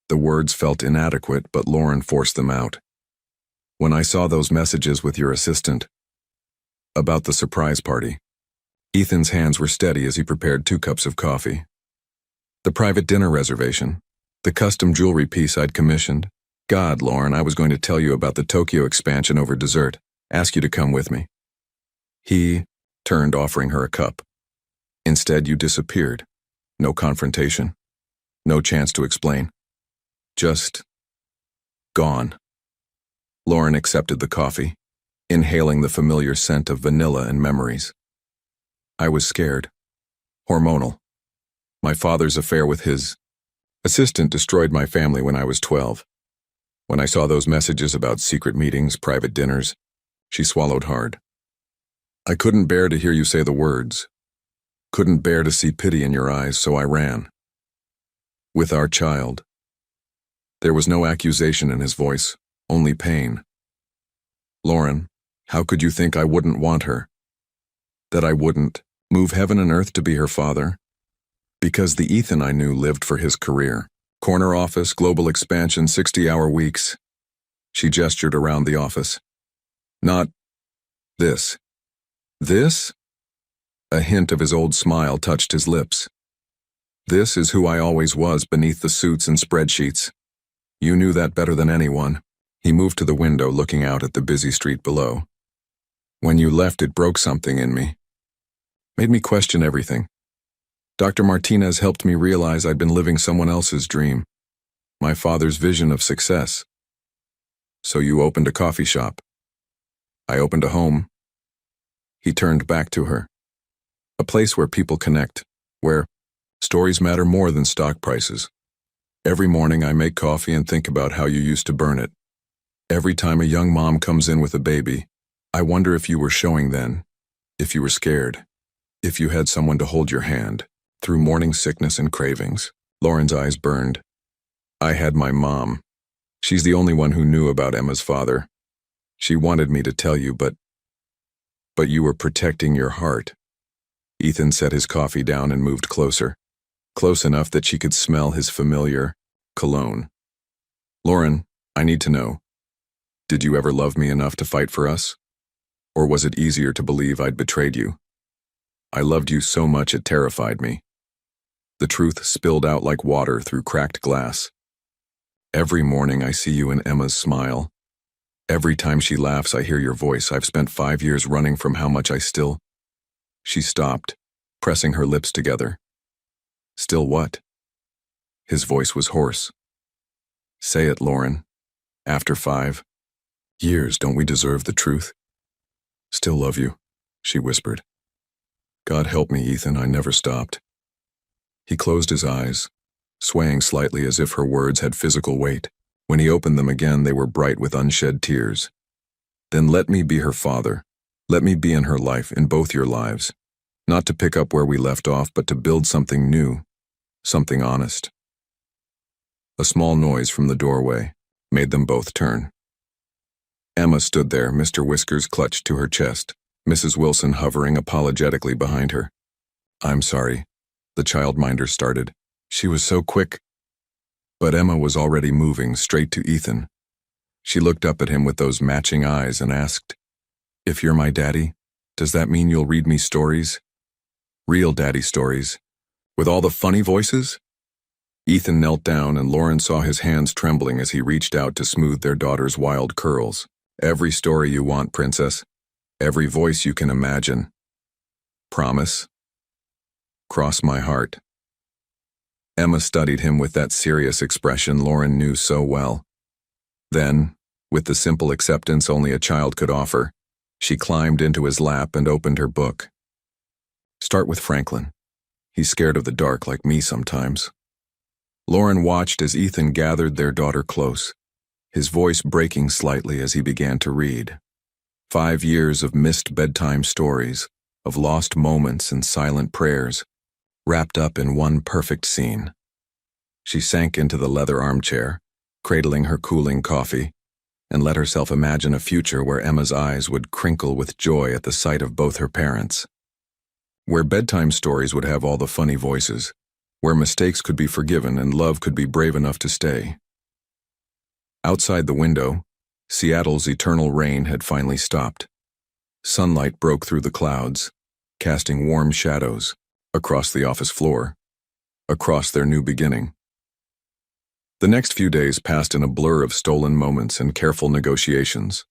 The words felt inadequate, but Lauren forced them out. When I saw those messages with your assistant about the surprise party, Ethan's hands were steady as he prepared 2 cups of coffee. The private dinner reservation, the custom jewelry piece I'd commissioned. God, Lauren, I was going to tell you about the Tokyo expansion over dessert, ask you to come with me. He turned, offering her a cup. Instead, you disappeared. No confrontation. No chance to explain. Just gone. Lauren accepted the coffee. inhaling the familiar scent of vanilla and memories. I was scared. Hormonal. My father's affair with his assistant destroyed my family when I was 12. When I saw those messages about secret meetings, private dinners, she swallowed hard. I couldn't bear to hear you say the words. Couldn't bear to see pity in your eyes, so I ran. With our child. There was no accusation in his voice, only pain. Lauren, how could you think I wouldn't want her? That I wouldn't move heaven and earth to be her father? Because the Ethan I knew lived for his career. Corner office, global expansion, 60-hour weeks. She gestured around the office. Not this. This? A hint of his old smile touched his lips. This is who I always was beneath the suits and spreadsheets. You knew that better than anyone. He moved to the window, looking out at the busy street below. When you left, it broke something in me. Made me question everything. Dr. Martinez helped me realize I'd been living someone else's dream. My father's vision of success. So you opened a coffee shop. I opened a home. He turned back to her. A place where people connect, where stories matter more than stock prices. Every morning I make coffee and think about how you used to burn it. Every time a young mom comes in with a baby, I wonder if you were showing then, if you were scared, if you had someone to hold your hand, through morning sickness and cravings. Lauren's eyes burned. I had my mom. She's the only one who knew about Emma's father. She wanted me to tell you, but you were protecting your heart. Ethan set his coffee down and moved closer, close enough that she could smell his familiar cologne. Lauren, I need to know, did you ever love me enough to fight for us? Or was it easier to believe I'd betrayed you? I loved you so much it terrified me. The truth spilled out like water through cracked glass. Every morning I see you in Emma's smile. Every time she laughs, I hear your voice. I've spent 5 years running from how much I still... She stopped, pressing her lips together. Still what? His voice was hoarse. Say it, Lauren. After 5 years, don't we deserve the truth? Still love you, she whispered. God help me, Ethan, I never stopped. He closed his eyes, swaying slightly as if her words had physical weight. When he opened them again, they were bright with unshed tears. Then let me be her father. Let me be in her life, in both your lives. Not to pick up where we left off, but to build something new, something honest. A small noise from the doorway made them both turn. Emma stood there, Mr. Whiskers clutched to her chest, Mrs. Wilson hovering apologetically behind her. I'm sorry, the childminder started. She was so quick. But Emma was already moving straight to Ethan. She looked up at him with those matching eyes and asked, If you're my daddy, does that mean you'll read me stories? Real daddy stories, with all the funny voices? Ethan knelt down and Lauren saw his hands trembling as he reached out to smooth their daughter's wild curls. Every story you want, princess. Every voice you can imagine. Promise? Cross my heart. Emma studied him with that serious expression Lauren knew so well. Then, with the simple acceptance only a child could offer, she climbed into his lap and opened her book. Start with Franklin. He's scared of the dark like me sometimes. Lauren watched as Ethan gathered their daughter close, his voice breaking slightly as he began to read. 5 years of missed bedtime stories, of lost moments and silent prayers, wrapped up in one perfect scene. She sank into the leather armchair, cradling her cooling coffee, and let herself imagine a future where Emma's eyes would crinkle with joy at the sight of both her parents. Where bedtime stories would have all the funny voices, where mistakes could be forgiven and love could be brave enough to stay. Outside the window, Seattle's eternal rain had finally stopped. Sunlight broke through the clouds, casting warm shadows across the office floor, across their new beginning. The next few days passed in a blur of stolen moments and careful negotiations.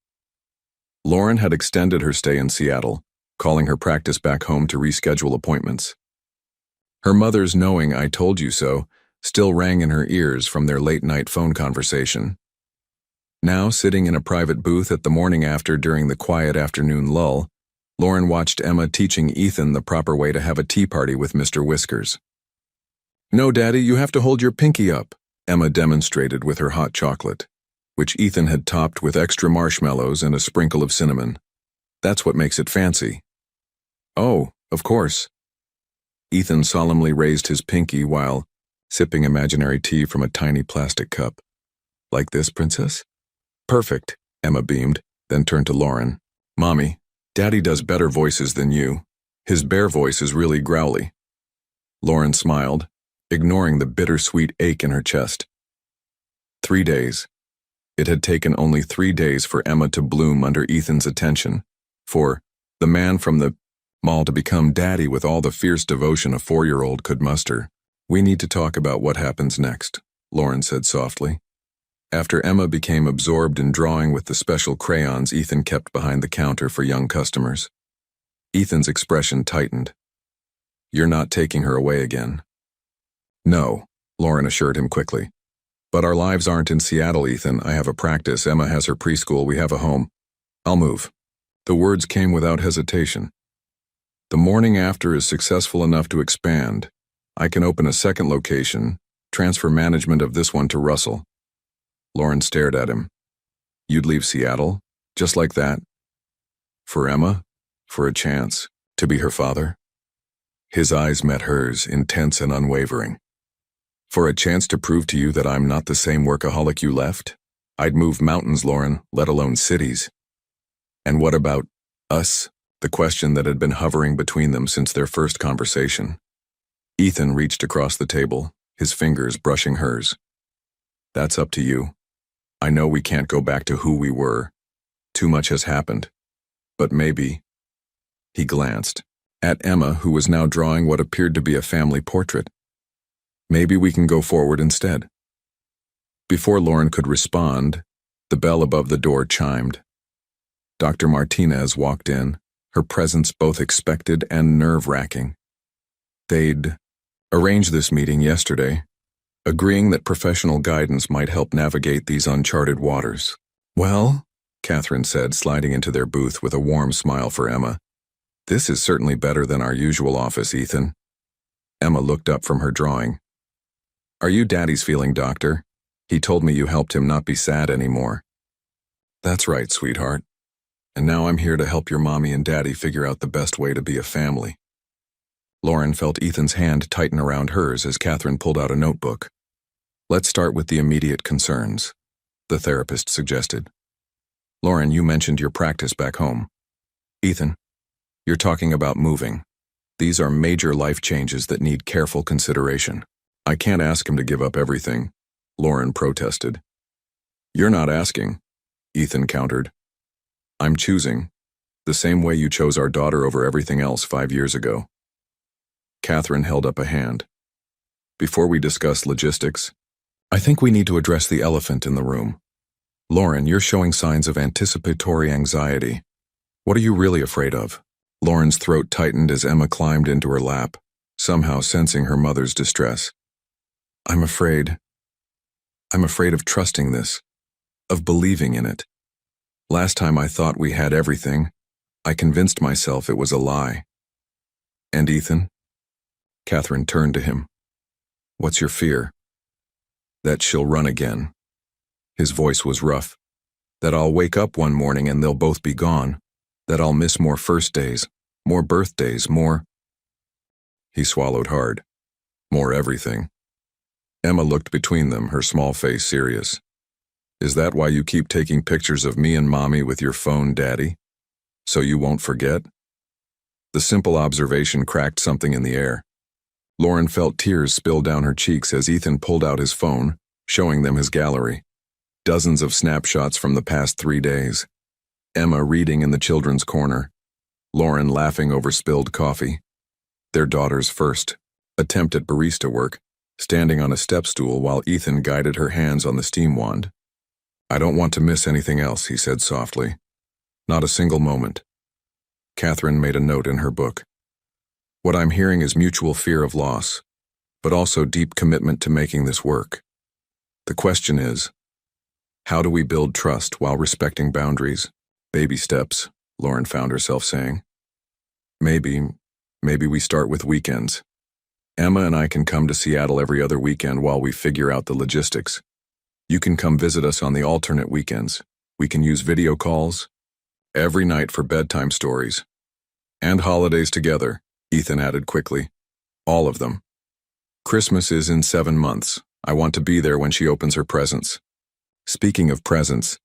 Lauren had extended her stay in Seattle, calling her practice back home to reschedule appointments. Her mother's knowing "I told you so" still rang in her ears from their late-night phone conversation. Now, sitting in a private booth at the morning after during the quiet afternoon lull, Lauren watched Emma teaching Ethan the proper way to have a tea party with Mr. Whiskers. "No, Daddy, you have to hold your pinky up," Emma demonstrated with her hot chocolate, which Ethan had topped with extra marshmallows and a sprinkle of cinnamon. "That's what makes it fancy." "Oh, of course." Ethan solemnly raised his pinky while sipping imaginary tea from a tiny plastic cup. "Like this, Princess?" "Perfect," Emma beamed, then turned to Lauren. "Mommy, Daddy does better voices than you. His bear voice is really growly." Lauren smiled, ignoring the bittersweet ache in her chest. 3 days. It had taken only 3 days for Emma to bloom under Ethan's attention, for the man from the mall to become daddy with all the fierce devotion a 4-year-old could muster. "We need to talk about what happens next," Lauren said softly. After Emma became absorbed in drawing with the special crayons Ethan kept behind the counter for young customers. Ethan's expression tightened. "You're not taking her away again." "No," Lauren assured him quickly. "But our lives aren't in Seattle, Ethan. I have a practice, Emma has her preschool, we have a home. I'll move." The words came without hesitation. "The morning after is successful enough to expand. I can open a second location, transfer management of this one to Russell." Lauren stared at him. "You'd leave Seattle? Just like that? For Emma? For a chance to be her father?" His eyes met hers, intense and unwavering. "For a chance to prove to you that I'm not the same workaholic you left? I'd move mountains, Lauren, let alone cities." "And what about us?" The question that had been hovering between them since their first conversation. Ethan reached across the table, his fingers brushing hers. "That's up to you. I know we can't go back to who we were. Too much has happened. But maybe—" He glanced at Emma, who was now drawing what appeared to be a family portrait. "Maybe we can go forward instead." Before Lauren could respond, the bell above the door chimed. Dr. Martinez walked in, her presence both expected and nerve-wracking. They'd arranged this meeting yesterday, agreeing that professional guidance might help navigate these uncharted waters. "Well," Catherine said, sliding into their booth with a warm smile for Emma, "this is certainly better than our usual office, Ethan." Emma looked up from her drawing. "Are you Daddy's feeling doctor? He told me you helped him not be sad anymore." "That's right, sweetheart. And now I'm here to help your mommy and Daddy figure out the best way to be a family." Lauren felt Ethan's hand tighten around hers as Catherine pulled out a notebook. "Let's start with the immediate concerns," the therapist suggested. "Lauren, you mentioned your practice back home. Ethan, you're talking about moving. These are major life changes that need careful consideration." "I can't ask him to give up everything," Lauren protested. "You're not asking," Ethan countered. "I'm choosing, the same way you chose our daughter over everything else 5 years ago." Catherine held up a hand. "Before we discuss logistics, I think we need to address the elephant in the room. Lauren, you're showing signs of anticipatory anxiety. What are you really afraid of?" Lauren's throat tightened as Emma climbed into her lap, somehow sensing her mother's distress. I'm afraid of trusting this, of believing in it. Last time I thought we had everything, I convinced myself it was a lie." "And Ethan?" Catherine turned to him. "What's your fear?" "That she'll run again." His voice was rough. "That I'll wake up one morning and they'll both be gone. That I'll miss more first days, more birthdays, more—" He swallowed hard. "More everything." Emma looked between them, her small face serious. "Is that why you keep taking pictures of me and Mommy with your phone, Daddy? So you won't forget?" The simple observation cracked something in the air. Lauren felt tears spill down her cheeks as Ethan pulled out his phone, showing them his gallery. Dozens of snapshots from the past 3 days. Emma reading in the children's corner. Lauren laughing over spilled coffee. Their daughter's first attempt at barista work, standing on a step stool while Ethan guided her hands on the steam wand. "I don't want to miss anything else," he said softly. "Not a single moment." Catherine made a note in her book. "What I'm hearing is mutual fear of loss, but also deep commitment to making this work. The question is, How do we build trust while respecting boundaries? Baby steps, Lauren found herself saying. Maybe we start with weekends. Emma and I can come to Seattle every other weekend while we figure out the logistics. You can come visit us on the alternate weekends. We can use video calls every night for bedtime stories. And holidays together, Ethan added quickly. All of them. Christmas is in 7 months. I want to be there when she opens her presents. Speaking of presents,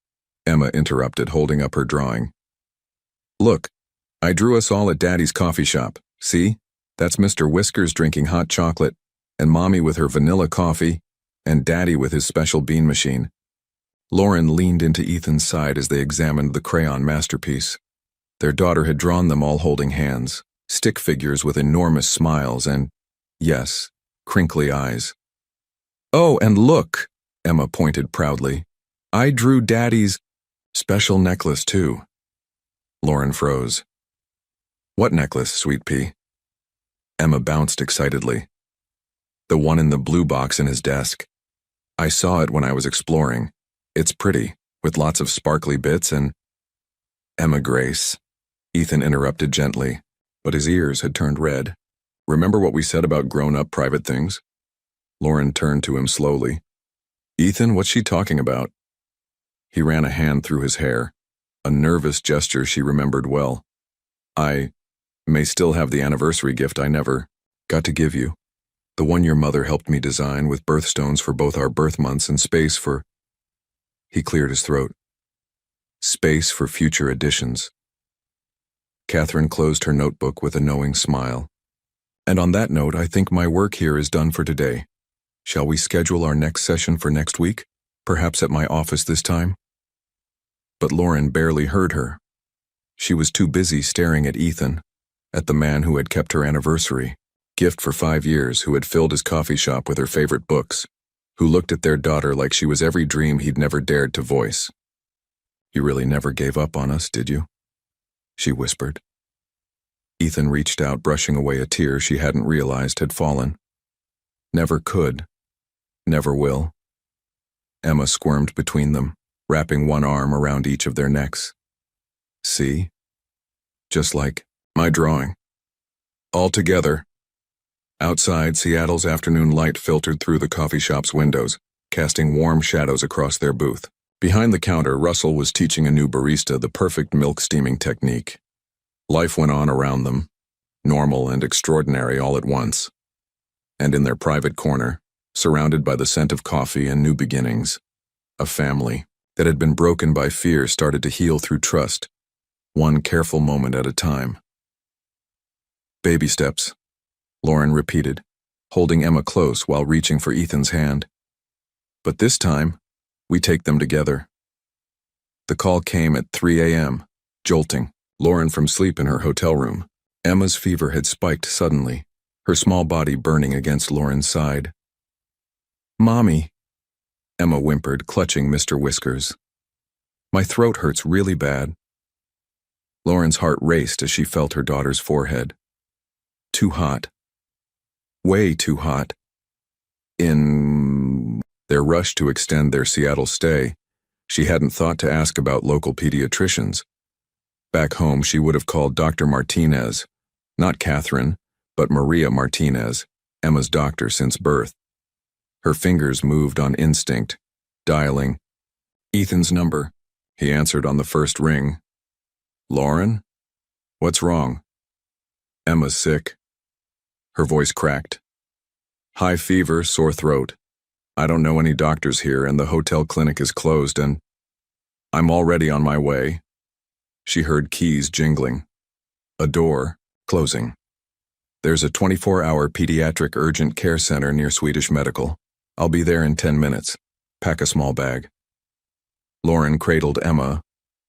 Emma interrupted, holding up her drawing. Look, I drew us all at Daddy's coffee shop. See? That's Mr. Whiskers drinking hot chocolate, and Mommy with her vanilla coffee, and Daddy with his special bean machine. Lauren leaned into Ethan's side as they examined the crayon masterpiece. Their daughter had drawn them all holding hands, stick figures with enormous smiles and, yes, crinkly eyes. Oh, and look, Emma pointed proudly. I drew Daddy's special necklace too. Lauren froze. What necklace, Sweet Pea? Emma bounced excitedly. The one in the blue box in his desk. I saw it when I was exploring. It's pretty, with lots of sparkly bits and… Emma Grace, Ethan interrupted gently, but his ears had turned red. Remember what we said about grown-up private things? Lauren turned to him slowly. Ethan, what's she talking about? He ran a hand through his hair, a nervous gesture she remembered well. I may still have the anniversary gift I never got to give you. The one your mother helped me design with birthstones for both our birth months and space for… He cleared his throat. Space for future editions. Catherine closed her notebook with a knowing smile. And on that note, I think my work here is done for today. Shall we schedule our next session for next week? Perhaps at my office this time? But Lauren barely heard her. She was too busy staring at Ethan, at the man who had kept her anniversary gift for 5 years, who had filled his coffee shop with her favorite books, who looked at their daughter like she was every dream he'd never dared to voice. You really never gave up on us, did you? She whispered. Ethan reached out, brushing away a tear she hadn't realized had fallen. Never could. Never will. Emma squirmed between them, wrapping one arm around each of their necks. See? Just like my drawing. All together. Outside, Seattle's afternoon light filtered through the coffee shop's windows, casting warm shadows across their booth. Behind the counter, Russell was teaching a new barista the perfect milk steaming technique. Life went on around them, normal and extraordinary all at once. And in their private corner, surrounded by the scent of coffee and new beginnings, a family that had been broken by fear started to heal through trust, one careful moment at a time. Baby steps, Lauren repeated, holding Emma close while reaching for Ethan's hand. But this time, we take them together. The call came at 3 a.m., jolting Lauren from sleep in her hotel room. Emma's fever had spiked suddenly, her small body burning against Lauren's side. Mommy, Emma whimpered, clutching Mr. Whiskers. My throat hurts really bad. Lauren's heart raced as she felt her daughter's forehead. Too hot. Way too hot. In their rush to extend their Seattle stay, she hadn't thought to ask about local pediatricians. Back home, she would have called Dr. Martinez, not Catherine, but Maria Martinez, Emma's doctor since birth. Her fingers moved on instinct, dialing. Ethan's number, he answered on the first ring. Lauren? What's wrong? Emma's sick. Her voice cracked. High fever, sore throat. I don't know any doctors here and the hotel clinic is closed and I'm already on my way. She heard keys jingling. A door closing. There's a 24-hour pediatric urgent care center near Swedish Medical. I'll be there in 10 minutes. Pack a small bag. Lauren cradled Emma,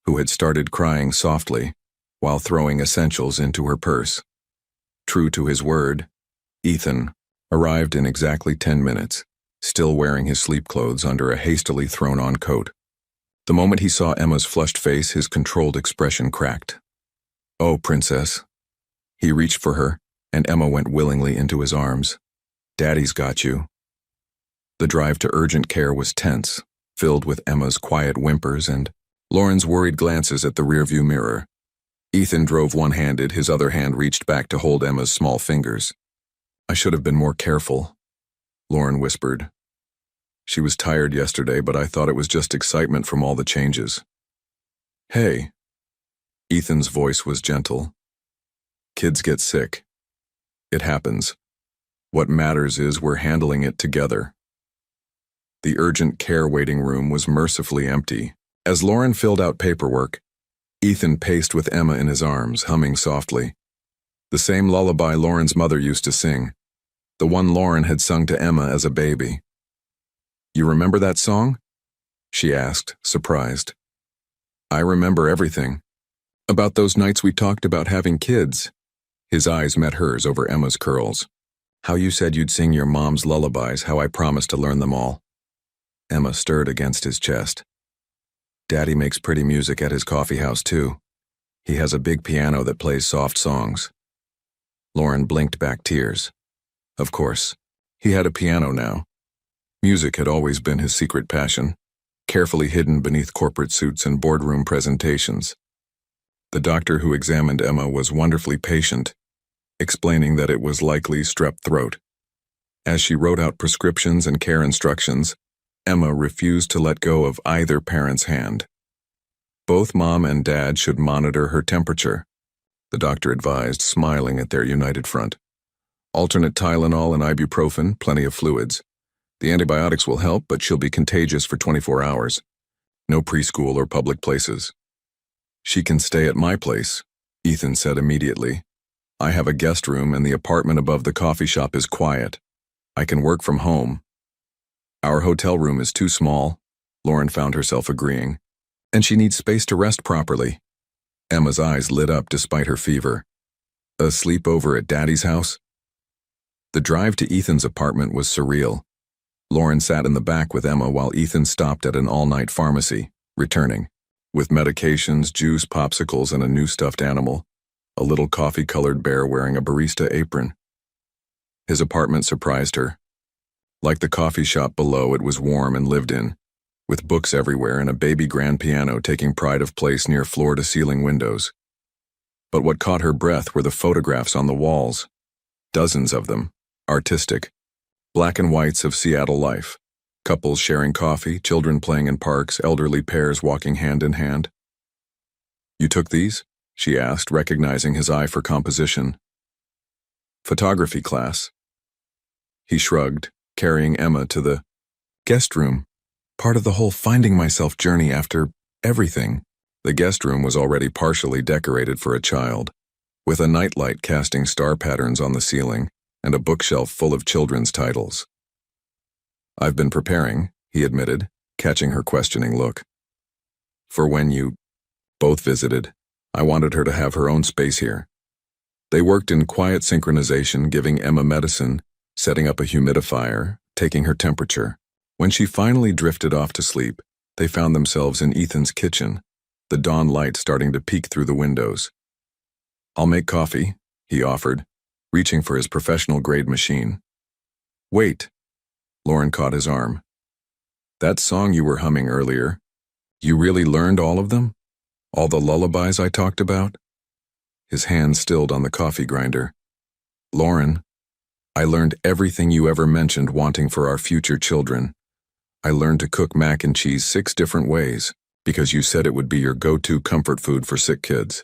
who had started crying softly, while throwing essentials into her purse. True to his word, Ethan arrived in exactly 10 minutes, still wearing his sleep clothes under a hastily thrown-on coat. The moment he saw Emma's flushed face, his controlled expression cracked. Oh, princess. He reached for her, and Emma went willingly into his arms. Daddy's got you. The drive to urgent care was tense, filled with Emma's quiet whimpers and Lauren's worried glances at the rearview mirror. Ethan drove one-handed, his other hand reached back to hold Emma's small fingers. "I should have been more careful," Lauren whispered. "She was tired yesterday, but I thought it was just excitement from all the changes." "Hey." Ethan's voice was gentle. "Kids get sick. It happens. What matters is we're handling it together." The urgent care waiting room was mercifully empty. As Lauren filled out paperwork, Ethan paced with Emma in his arms, humming softly. The same lullaby Lauren's mother used to sing, the one Lauren had sung to Emma as a baby. "You remember that song?" she asked, surprised. "I remember everything. About those nights we talked about having kids." His eyes met hers over Emma's curls. "How you said you'd sing your mom's lullabies, how I promised to learn them all." Emma stirred against his chest. "Daddy makes pretty music at his coffee house, too. He has a big piano that plays soft songs." Lauren blinked back tears. Of course, he had a piano now. Music had always been his secret passion, carefully hidden beneath corporate suits and boardroom presentations. The doctor who examined Emma was wonderfully patient, explaining that it was likely strep throat. As she wrote out prescriptions and care instructions, Emma refused to let go of either parent's hand. Both Mom and Dad should monitor her temperature, the doctor advised, smiling at their united front. "Alternate Tylenol and ibuprofen, plenty of fluids. The antibiotics will help, but she'll be contagious for 24 hours. No preschool or public places." "She can stay at my place," Ethan said immediately. "I have a guest room and the apartment above the coffee shop is quiet. I can work from home." "Our hotel room is too small," Lauren found herself agreeing. "And she needs space to rest properly." Emma's eyes lit up despite her fever. "A sleepover at Daddy's house?" The drive to Ethan's apartment was surreal. Lauren sat in the back with Emma while Ethan stopped at an all-night pharmacy, returning, with medications, juice, popsicles, and a new stuffed animal, a little coffee-colored bear wearing a barista apron. His apartment surprised her. Like the coffee shop below, it was warm and lived in, with books everywhere and a baby grand piano taking pride of place near floor-to-ceiling windows. But what caught her breath were the photographs on the walls. Dozens of them, artistic, black and whites of Seattle life. Couples sharing coffee, children playing in parks, elderly pairs walking hand in hand. "You took these?" she asked, recognizing his eye for composition. "Photography class." He shrugged, carrying Emma to the guest room, part of the whole finding myself journey after everything. The guest room was already partially decorated for a child, with a nightlight casting star patterns on the ceiling and a bookshelf full of children's titles. "I've been preparing," he admitted, catching her questioning look. "For when you both visited, I wanted her to have her own space here." They worked in quiet synchronization, giving Emma medicine, setting up a humidifier, taking her temperature. When she finally drifted off to sleep, they found themselves in Ethan's kitchen, the dawn light starting to peek through the windows. "I'll make coffee," he offered, reaching for his professional-grade machine. "Wait." Lauren caught his arm. "That song you were humming earlier, you really learned all of them? All the lullabies I talked about?" His hand stilled on the coffee grinder. "Lauren, I learned everything you ever mentioned wanting for our future children. I learned to cook mac and cheese 6 different ways, because you said it would be your go-to comfort food for sick kids.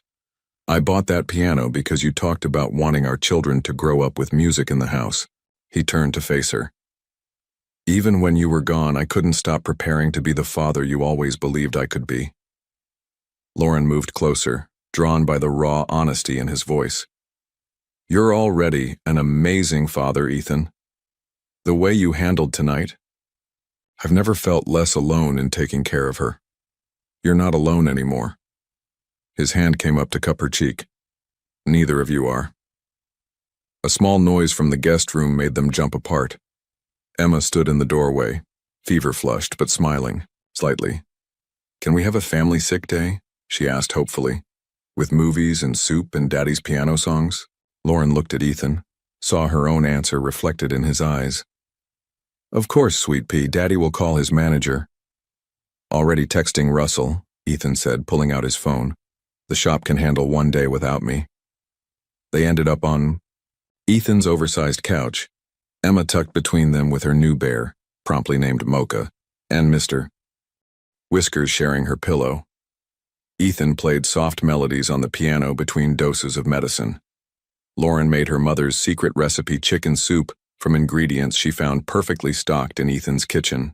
I bought that piano because you talked about wanting our children to grow up with music in the house." He turned to face her. "Even when you were gone, I couldn't stop preparing to be the father you always believed I could be." Lauren moved closer, drawn by the raw honesty in his voice. "You're already an amazing father, Ethan. The way you handled tonight, I've never felt less alone in taking care of her. You're not alone anymore." His hand came up to cup her cheek. "Neither of you are." A small noise from the guest room made them jump apart. Emma stood in the doorway, fever-flushed but smiling, slightly. "Can we have a family sick day?" she asked hopefully, "with movies and soup and Daddy's piano songs?" Lauren looked at Ethan, saw her own answer reflected in his eyes. "Of course, sweet pea, Daddy will call his manager." Already texting Russell, Ethan said, pulling out his phone. The shop can handle one day without me. They ended up on Ethan's oversized couch, Emma tucked between them with her new bear, promptly named Mocha, and Mr. Whiskers sharing her pillow. Ethan played soft melodies on the piano between doses of medicine. Lauren made her mother's secret recipe chicken soup from ingredients she found perfectly stocked in Ethan's kitchen.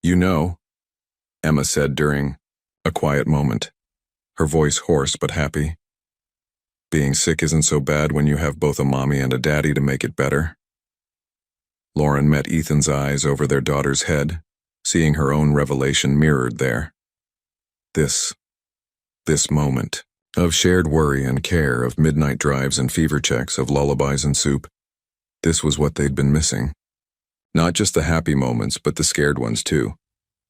"You know," Emma said during a quiet moment, her voice hoarse but happy, "being sick isn't so bad when you have both a mommy and a daddy to make it better." Lauren met Ethan's eyes over their daughter's head, seeing her own revelation mirrored there. This moment of shared worry and care, of midnight drives and fever checks, of lullabies and soup, this was what they'd been missing. Not just the happy moments, but the scared ones too.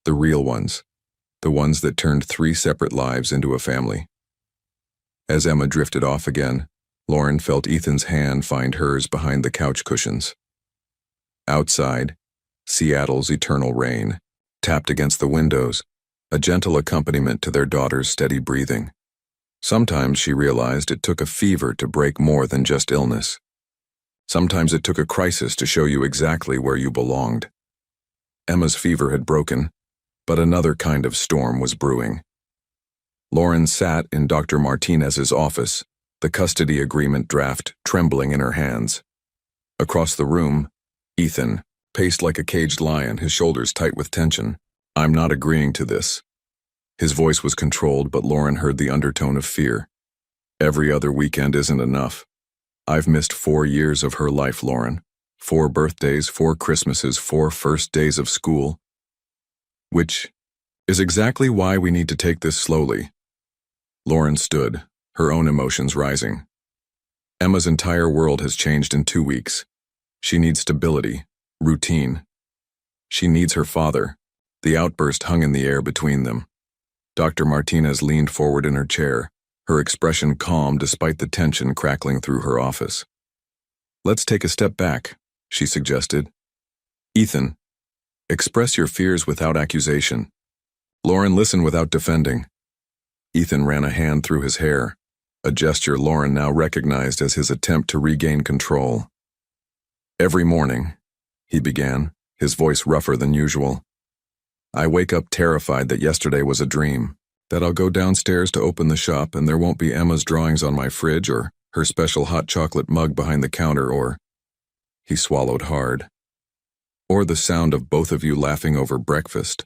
The real ones. The ones that turned 3 separate lives into a family. As Emma drifted off again, Lauren felt Ethan's hand find hers behind the couch cushions. Outside, Seattle's eternal rain tapped against the windows, a gentle accompaniment to their daughter's steady breathing. Sometimes she realized it took a fever to break more than just illness. Sometimes it took a crisis to show you exactly where you belonged. Emma's fever had broken, but another kind of storm was brewing. Lauren sat in Dr. Martinez's office, the custody agreement draft trembling in her hands. Across the room, Ethan paced like a caged lion, his shoulders tight with tension. "I'm not agreeing to this." His voice was controlled, but Lauren heard the undertone of fear. "Every other weekend isn't enough. I've missed 4 years of her life, Lauren. 4 birthdays, 4 Christmases, 4 first days of school. Which is exactly why we need to take this slowly." Lauren stood, her own emotions rising. Emma's entire world has changed in 2 weeks. She needs stability, routine. She needs her father. The outburst hung in the air between them. Dr. Martinez leaned forward in her chair, her expression calm despite the tension crackling through her office. "Let's take a step back," she suggested. "Ethan, express your fears without accusation. Lauren, listen without defending." Ethan ran a hand through his hair, a gesture Lauren now recognized as his attempt to regain control. "Every morning," he began, his voice rougher than usual, "I wake up terrified that yesterday was a dream, that I'll go downstairs to open the shop and there won't be Emma's drawings on my fridge or her special hot chocolate mug behind the counter or—" he swallowed hard, "or the sound of both of you laughing over breakfast."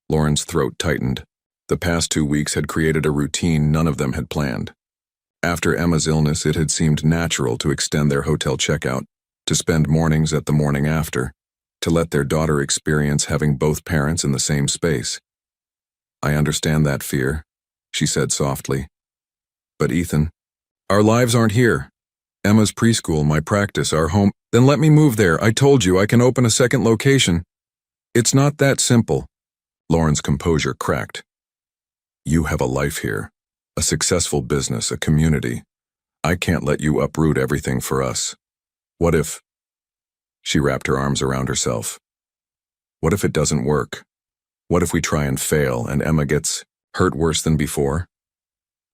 Lauren's throat tightened. The past 2 weeks had created a routine none of them had planned. After Emma's illness, it had seemed natural to extend their hotel checkout, to spend mornings at the morning after, to let their daughter experience having both parents in the same space. "I understand that fear," she said softly. "But Ethan, our lives aren't here. Emma's preschool, my practice, our home. Then let me move there. I told you I can open a second location." "It's not that simple." Lauren's composure cracked. "You have a life here, a successful business, a community. I can't let you uproot everything for us. What if—" She wrapped her arms around herself. "What if it doesn't work? What if we try and fail and Emma gets hurt worse than before?"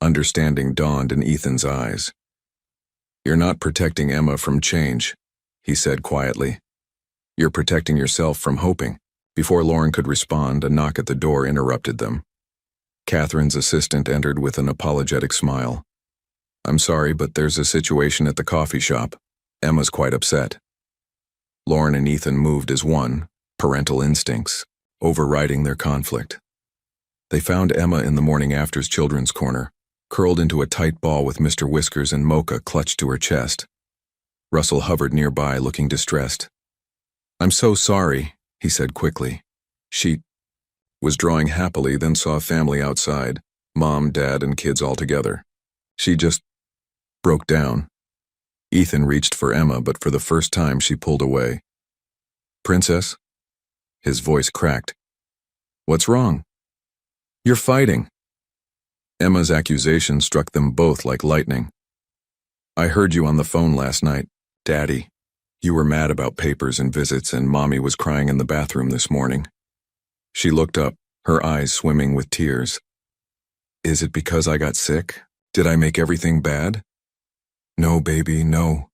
Understanding dawned in Ethan's eyes. "You're not protecting Emma from change," he said quietly. "You're protecting yourself from hoping." Before Lauren could respond, a knock at the door interrupted them. Catherine's assistant entered with an apologetic smile. "I'm sorry, but there's a situation at the coffee shop. Emma's quite upset." Lauren and Ethan moved as one, parental instincts, overriding their conflict. They found Emma in the morning after's children's corner, curled into a tight ball with Mr. Whiskers and Mocha clutched to her chest. Russell hovered nearby, looking distressed. "I'm so sorry," he said quickly. She was drawing happily, then saw a family outside, mom, dad, and kids all together. She just broke down. Ethan reached for Emma, but for the first time she pulled away. "Princess?" His voice cracked. "What's wrong?" "You're fighting." Emma's accusation struck them both like lightning. "I heard you on the phone last night, Daddy. You were mad about papers and visits, and Mommy was crying in the bathroom this morning." She looked up, her eyes swimming with tears. Is it because I got sick? Did I make everything bad? No, baby, no.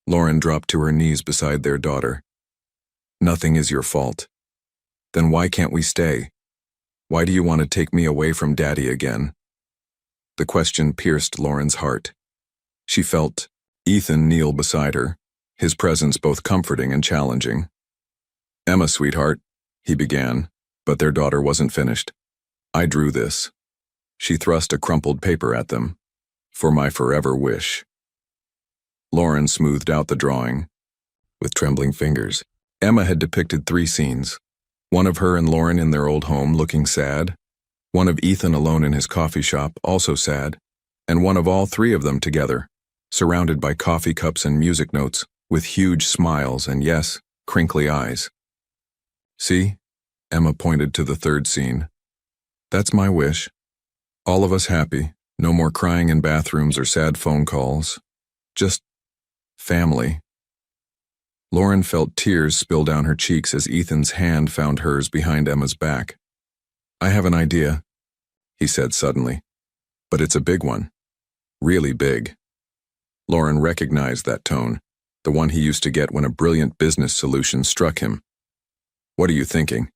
Lauren dropped to her knees beside their daughter. Nothing is your fault. Then why can't we stay? Why do you want to take me away from Daddy again? The question pierced Lauren's heart. She felt Ethan kneel beside her, his presence both comforting and challenging. Emma, sweetheart, he began, but their daughter wasn't finished. I drew this. She thrust a crumpled paper at them. For my forever wish. Lauren smoothed out the drawing. With trembling fingers, Emma had depicted 3 scenes. One of her and Lauren in their old home looking sad, one of Ethan alone in his coffee shop also sad, and one of all 3 of them together, surrounded by coffee cups and music notes, with huge smiles and, yes, crinkly eyes. See? Emma pointed to the 3rd scene. That's my wish. All of us happy, no more crying in bathrooms or sad phone calls. Just family. Lauren felt tears spill down her cheeks as Ethan's hand found hers behind Emma's back. I have an idea, he said suddenly. But it's a big one. Really big. Lauren recognized that tone, the one he used to get when a brilliant business solution struck him. What are you thinking?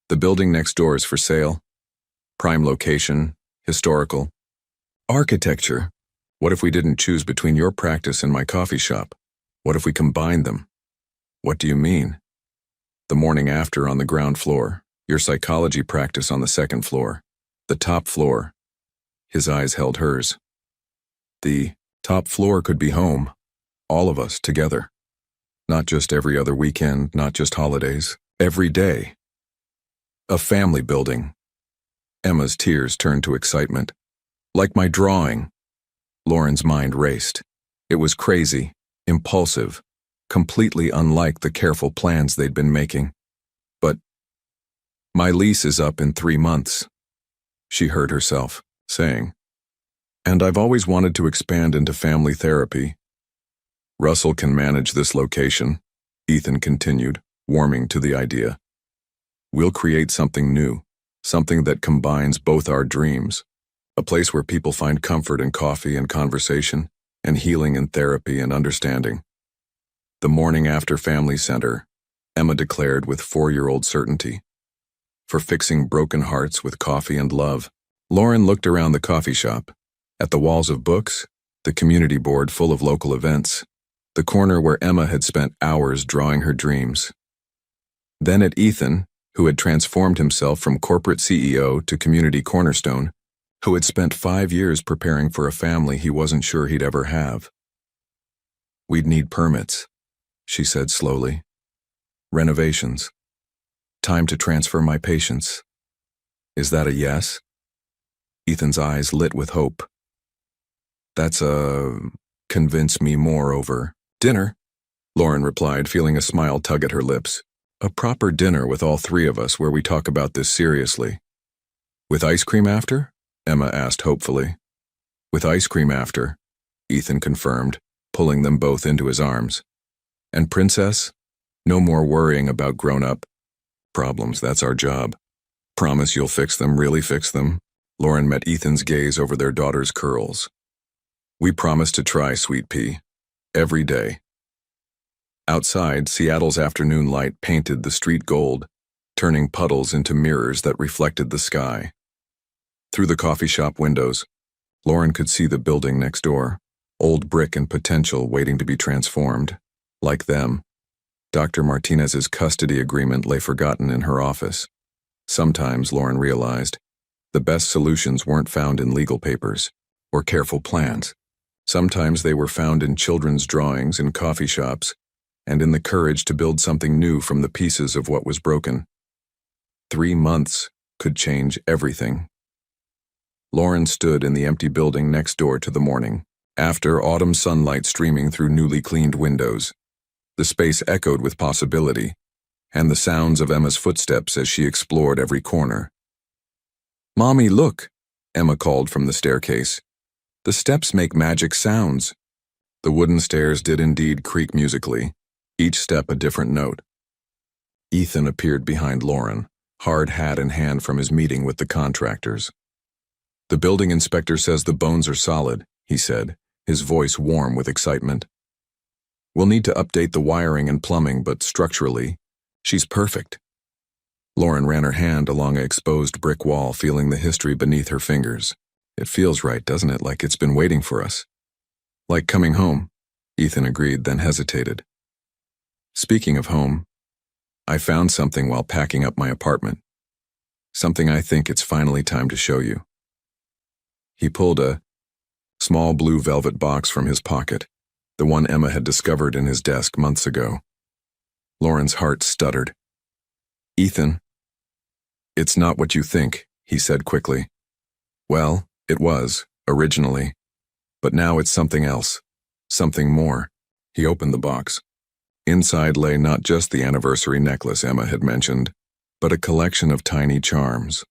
The building next door is for sale. Prime location, historical. Architecture. What if we didn't choose between your practice and my coffee shop? What if we combined them? What do you mean? The morning after on the ground floor, your psychology practice on the 2nd floor, the top floor. His eyes held hers. The top floor could be home, all of us together. Not just every other weekend, not just holidays, every day. A family building. Emma's tears turned to excitement. Like my drawing. Lauren's mind raced. It was crazy, impulsive, completely unlike the careful plans they'd been making. But my lease is up in 3 months, she heard herself saying. And I've always wanted to expand into family therapy. Russell can manage this location, Ethan continued, warming to the idea. We'll create something new, something that combines both our dreams. A place where people find comfort in coffee and conversation, and healing in therapy and understanding. The morning after Family Center, Emma declared with 4-year-old certainty. For fixing broken hearts with coffee and love. Lauren looked around the coffee shop, at the walls of books, the community board full of local events, the corner where Emma had spent hours drawing her dreams. Then at Ethan, who had transformed himself from corporate CEO to community cornerstone, who had spent 5 years preparing for a family he wasn't sure he'd ever have. We'd need permits, she said slowly. Renovations. Time to transfer my patients. Is that a yes? Ethan's eyes lit with hope. That's a convince me more over dinner, Lauren replied, feeling a smile tug at her lips. A proper dinner with all 3 of us where we talk about this seriously. With ice cream after? Emma asked hopefully. With ice cream after, Ethan confirmed, pulling them both into his arms. And Princess? No more worrying about grown-up problems, that's our job. Promise you'll fix them, really fix them? Lauren met Ethan's gaze over their daughter's curls. We promise to try, sweet pea. Every day. Outside, Seattle's afternoon light painted the street gold, turning puddles into mirrors that reflected the sky. Through the coffee shop windows, Lauren could see the building next door, old brick and potential waiting to be transformed. Like them, Dr. Martinez's custody agreement lay forgotten in her office. Sometimes, Lauren realized, the best solutions weren't found in legal papers or careful plans. Sometimes they were found in children's drawings in coffee shops and in the courage to build something new from the pieces of what was broken. 3 months could change everything. Lauren stood in the empty building next door to the morning, after autumn sunlight streaming through newly cleaned windows. The space echoed with possibility, and the sounds of Emma's footsteps as she explored every corner. Mommy, look, Emma called from the staircase. The steps make magic sounds. The wooden stairs did indeed creak musically, each step a different note. Ethan appeared behind Lauren, hard hat in hand from his meeting with the contractors. "The building inspector says the bones are solid," he said, his voice warm with excitement. "We'll need to update the wiring and plumbing, but structurally, she's perfect." Lauren ran her hand along an exposed brick wall, feeling the history beneath her fingers. "It feels right, doesn't it, like it's been waiting for us?" "Like coming home," Ethan agreed, then hesitated. "Speaking of home, I found something while packing up my apartment. Something I think it's finally time to show you." He pulled a small blue velvet box from his pocket, the one Emma had discovered in his desk months ago. Lauren's heart stuttered. "Ethan, it's not what you think," he said quickly. "Well, it was, originally. But now it's something else. Something more." He opened the box. Inside lay not just the anniversary necklace Emma had mentioned, but a collection of tiny charms.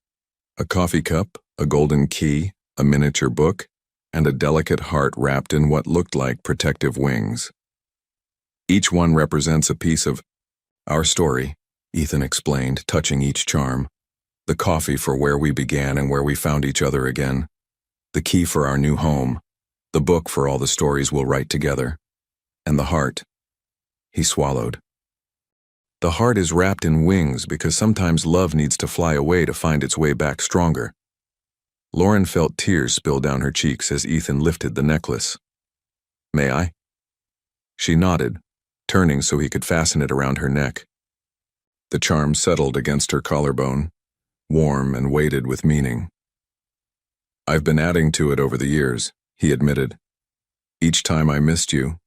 A coffee cup, a golden key, a miniature book, and a delicate heart wrapped in what looked like protective wings. "Each one represents a piece of our story," Ethan explained, touching each charm. "The coffee for where we began and where we found each other again. The key for our new home. The book for all the stories we'll write together. And the heart." He swallowed. "The heart is wrapped in wings because sometimes love needs to fly away to find its way back stronger." Lauren felt tears spill down her cheeks as Ethan lifted the necklace. "May I?" She nodded, turning so he could fasten it around her neck. The charm settled against her collarbone, warm and weighted with meaning. "I've been adding to it over the years," he admitted. "Each time I missed you,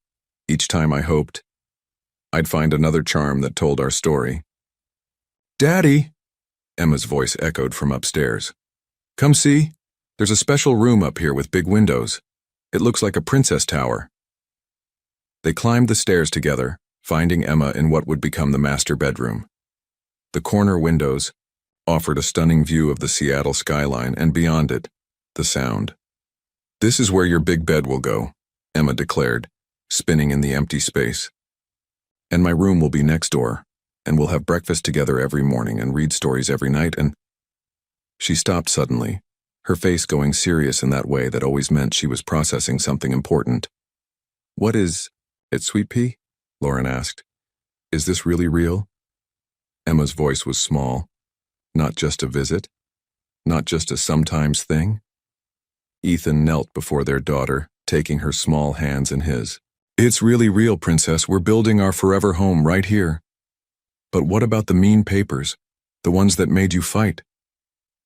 each time I hoped, I'd find another charm that told our story." "Daddy!" Emma's voice echoed from upstairs. "Come see. There's a special room up here with big windows. It looks like a princess tower." They climbed the stairs together, finding Emma in what would become the master bedroom. The corner windows offered a stunning view of the Seattle skyline, and beyond it, the Sound. "This is where your big bed will go," Emma declared, spinning in the empty space. "And my room will be next door, and we'll have breakfast together every morning and read stories every night and—" She stopped suddenly, her face going serious in that way that always meant she was processing something important. "What is it, Sweet Pea?" Lauren asked. "Is this really real?" Emma's voice was small. "Not just a visit? Not just a sometimes thing?" Ethan knelt before their daughter, taking her small hands in his. "It's really real, Princess. We're building our forever home right here." "But what about the mean papers? The ones that made you fight?"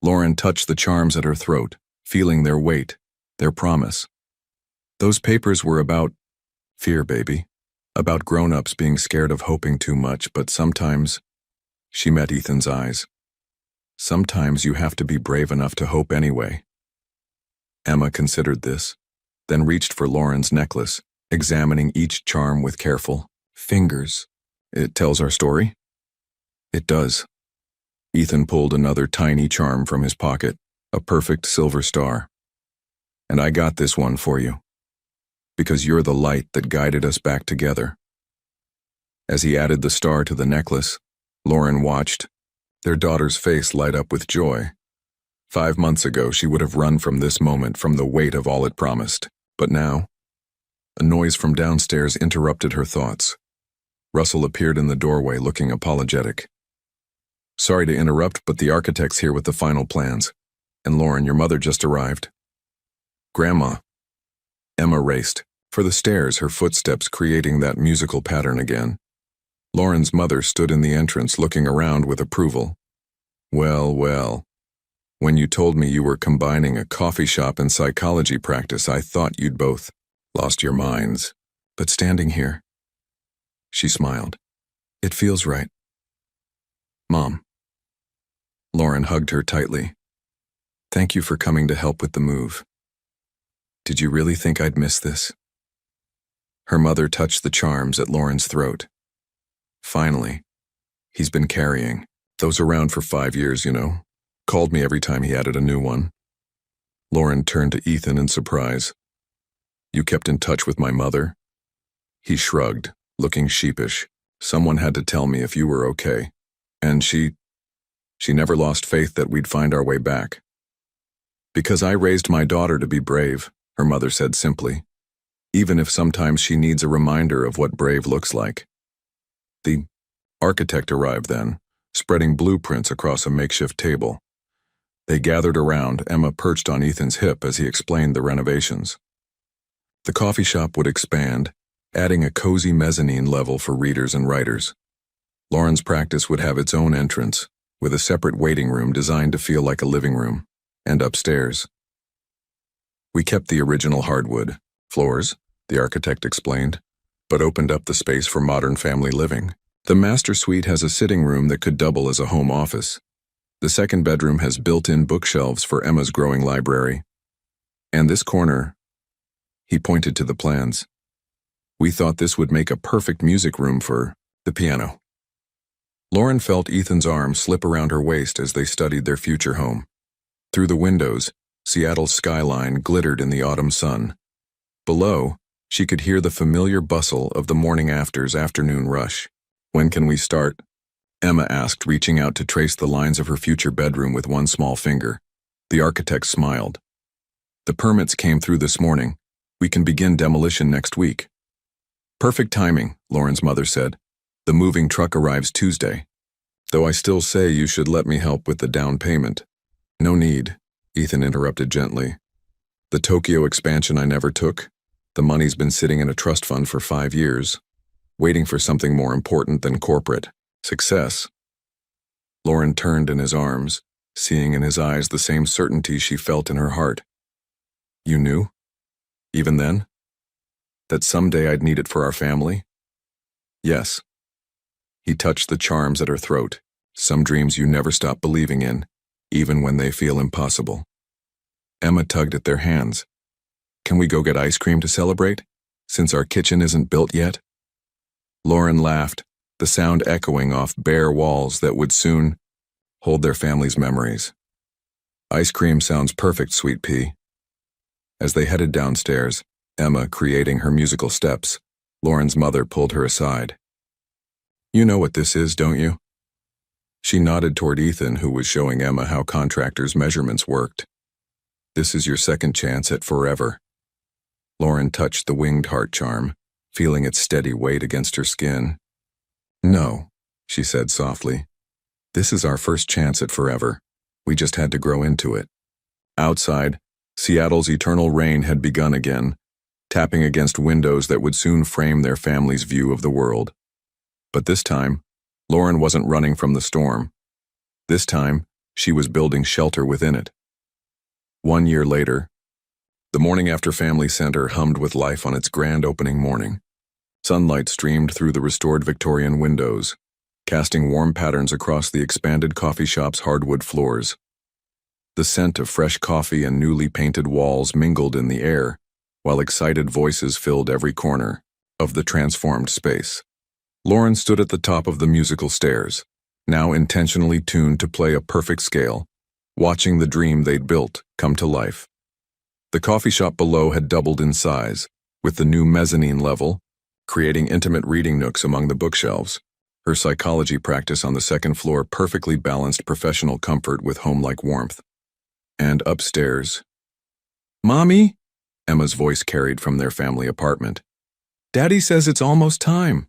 Lauren touched the charms at her throat, feeling their weight, their promise. "Those papers were about fear, baby. About grown-ups being scared of hoping too much, but sometimes—" She met Ethan's eyes. "Sometimes you have to be brave enough to hope anyway." Emma considered this, then reached for Lauren's necklace, examining each charm with careful fingers. "It tells our story?" "It does." Ethan pulled another tiny charm from his pocket, a perfect silver star. "And I got this one for you, because you're the light that guided us back together." As he added the star to the necklace, Lauren watched, their daughter's face light up with joy. 5 months ago, she would have run from this moment, from the weight of all it promised. But now, a noise from downstairs interrupted her thoughts. Russell appeared in the doorway, looking apologetic. "Sorry to interrupt, but the architect's here with the final plans. And Lauren, your mother just arrived." "Grandma." Emma raced for the stairs, her footsteps creating that musical pattern again. Lauren's mother stood in the entrance, looking around with approval. "Well, well. When you told me you were combining a coffee shop and psychology practice, I thought you'd both lost your minds. But standing here—" She smiled. "It feels right. Mom." Lauren hugged her tightly. "Thank you for coming to help with the move. Did you really think I'd miss this?" Her mother touched the charms at Lauren's throat. "Finally. He's been carrying those around for 5 years, you know. Called me every time he added a new one." Lauren turned to Ethan in surprise. "You kept in touch with my mother?" He shrugged, looking sheepish. "Someone had to tell me if you were okay." And she never lost faith that we'd find our way back. Because I raised my daughter to be brave, her mother said simply, even if sometimes she needs a reminder of what brave looks like. The architect arrived then, spreading blueprints across a makeshift table. They gathered around, Emma perched on Ethan's hip as he explained the renovations. The coffee shop would expand, adding a cozy mezzanine level for readers and writers. Lauren's practice would have its own entrance, with a separate waiting room designed to feel like a living room, and upstairs. We kept the original hardwood floors, the architect explained, but opened up the space for modern family living. The master suite has a sitting room that could double as a home office. The second bedroom has built-in bookshelves for Emma's growing library. And this corner, he pointed to the plans. We thought this would make a perfect music room for the piano. Lauren felt Ethan's arm slip around her waist as they studied their future home. Through the windows, Seattle's skyline glittered in the autumn sun. Below, she could hear the familiar bustle of the morning after's afternoon rush. When can we start? Emma asked, reaching out to trace the lines of her future bedroom with one small finger. The architect smiled. The permits came through this morning. We can begin demolition next week. Perfect timing, Lauren's mother said. The moving truck arrives Tuesday. Though I still say you should let me help with the down payment. No need, Ethan interrupted gently. The Tokyo expansion I never took. The money's been sitting in a trust fund for 5 years, waiting for something more important than corporate success. Lauren turned in his arms, seeing in his eyes the same certainty she felt in her heart. You knew? Even then? That someday I'd need it for our family? Yes. He touched the charms at her throat, some dreams you never stop believing in, even when they feel impossible. Emma tugged at their hands. Can we go get ice cream to celebrate, since our kitchen isn't built yet? Lauren laughed, the sound echoing off bare walls that would soon hold their family's memories. Ice cream sounds perfect, sweet pea. As they headed downstairs, Emma creating her musical steps, Lauren's mother pulled her aside. You know what this is, don't you? She nodded toward Ethan, who was showing Emma how contractors' measurements worked. This is your second chance at forever. Lauren touched the winged heart charm, feeling its steady weight against her skin. No, she said softly. This is our first chance at forever. We just had to grow into it. Outside, Seattle's eternal rain had begun again, tapping against windows that would soon frame their family's view of the world. But this time, Lauren wasn't running from the storm. This time, she was building shelter within it. 1 year later, the morning after Family Center hummed with life on its grand opening morning. Sunlight streamed through the restored Victorian windows, casting warm patterns across the expanded coffee shop's hardwood floors. The scent of fresh coffee and newly painted walls mingled in the air, while excited voices filled every corner of the transformed space. Lauren stood at the top of the musical stairs, now intentionally tuned to play a perfect scale, watching the dream they'd built come to life. The coffee shop below had doubled in size, with the new mezzanine level, creating intimate reading nooks among the bookshelves. Her psychology practice on the second floor perfectly balanced professional comfort with home-like warmth. And upstairs, Mommy, Emma's voice carried from their family apartment. Daddy says it's almost time.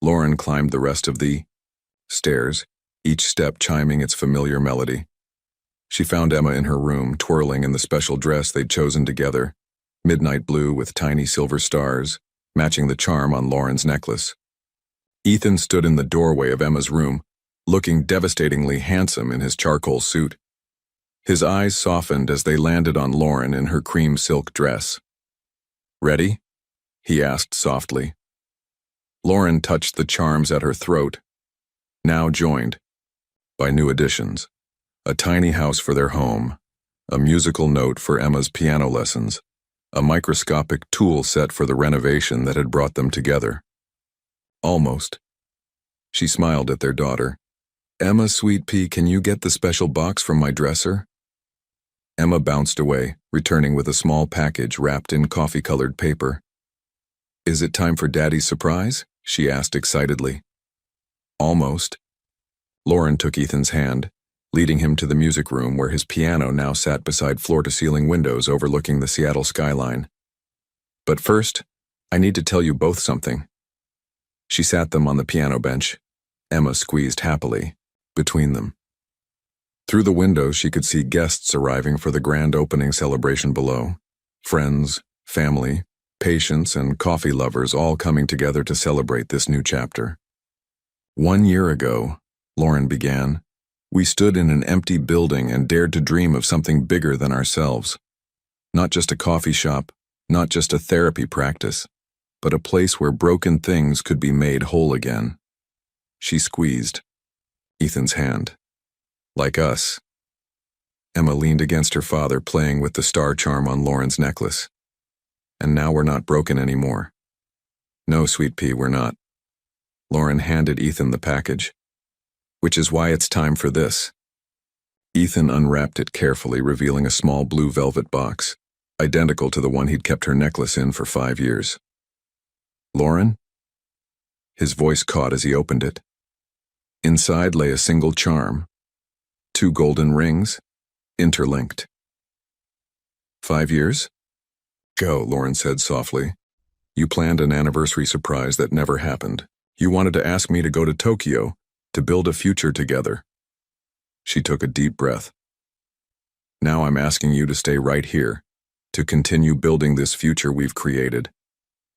Lauren climbed the rest of the stairs, each step chiming its familiar melody. She found Emma in her room, twirling in the special dress they'd chosen together, midnight blue with tiny silver stars, matching the charm on Lauren's necklace. Ethan stood in the doorway of Emma's room, looking devastatingly handsome in his charcoal suit. His eyes softened as they landed on Lauren in her cream silk dress. Ready? He asked softly. Lauren touched the charms at her throat, now joined by new additions. A tiny house for their home, a musical note for Emma's piano lessons, a microscopic tool set for the renovation that had brought them together. Almost. She smiled at their daughter. Emma, sweet pea, can you get the special box from my dresser? Emma bounced away, returning with a small package wrapped in coffee-colored paper. Is it time for Daddy's surprise? She asked excitedly. Almost. Lauren took Ethan's hand, leading him to the music room where his piano now sat beside floor-to-ceiling windows overlooking the Seattle skyline. But first, I need to tell you both something. She sat them on the piano bench, Emma squeezed happily between them. Through the window, she could see guests arriving for the grand opening celebration below. Friends, family, patients, and coffee lovers all coming together to celebrate this new chapter. 1 year ago, Lauren began, we stood in an empty building and dared to dream of something bigger than ourselves. Not just a coffee shop, not just a therapy practice, but a place where broken things could be made whole again. She squeezed Ethan's hand. Like us. Emma leaned against her father, playing with the star charm on Lauren's necklace. And now we're not broken anymore. No, sweet pea, we're not. Lauren handed Ethan the package. Which is why it's time for this. Ethan unwrapped it carefully, revealing a small blue velvet box, identical to the one he'd kept her necklace in for 5 years. Lauren? His voice caught as he opened it. Inside lay a single charm. 2 golden rings, interlinked. 5 years? Go, Lauren said softly. You planned an anniversary surprise that never happened. You wanted to ask me to go to Tokyo, to build a future together. She took a deep breath. Now I'm asking you to stay right here, to continue building this future we've created,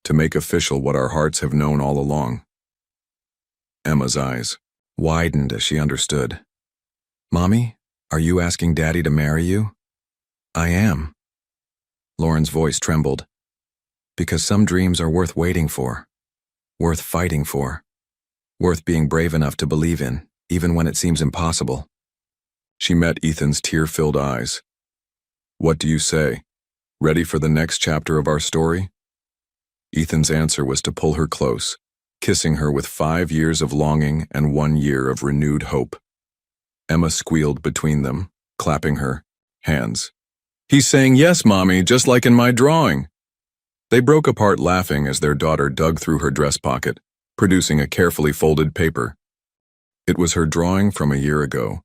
to make official what our hearts have known all along. Emma's eyes widened as she understood. Mommy, are you asking Daddy to marry you? I am. Lauren's voice trembled. Because some dreams are worth waiting for, worth fighting for, worth being brave enough to believe in, even when it seems impossible. She met Ethan's tear-filled eyes. What do you say? Ready for the next chapter of our story? Ethan's answer was to pull her close, kissing her with 5 years of longing and 1 year of renewed hope. Emma squealed between them, clapping her hands. He's saying yes, Mommy, just like in my drawing. They broke apart laughing as their daughter dug through her dress pocket, producing a carefully folded paper. It was her drawing from a year ago,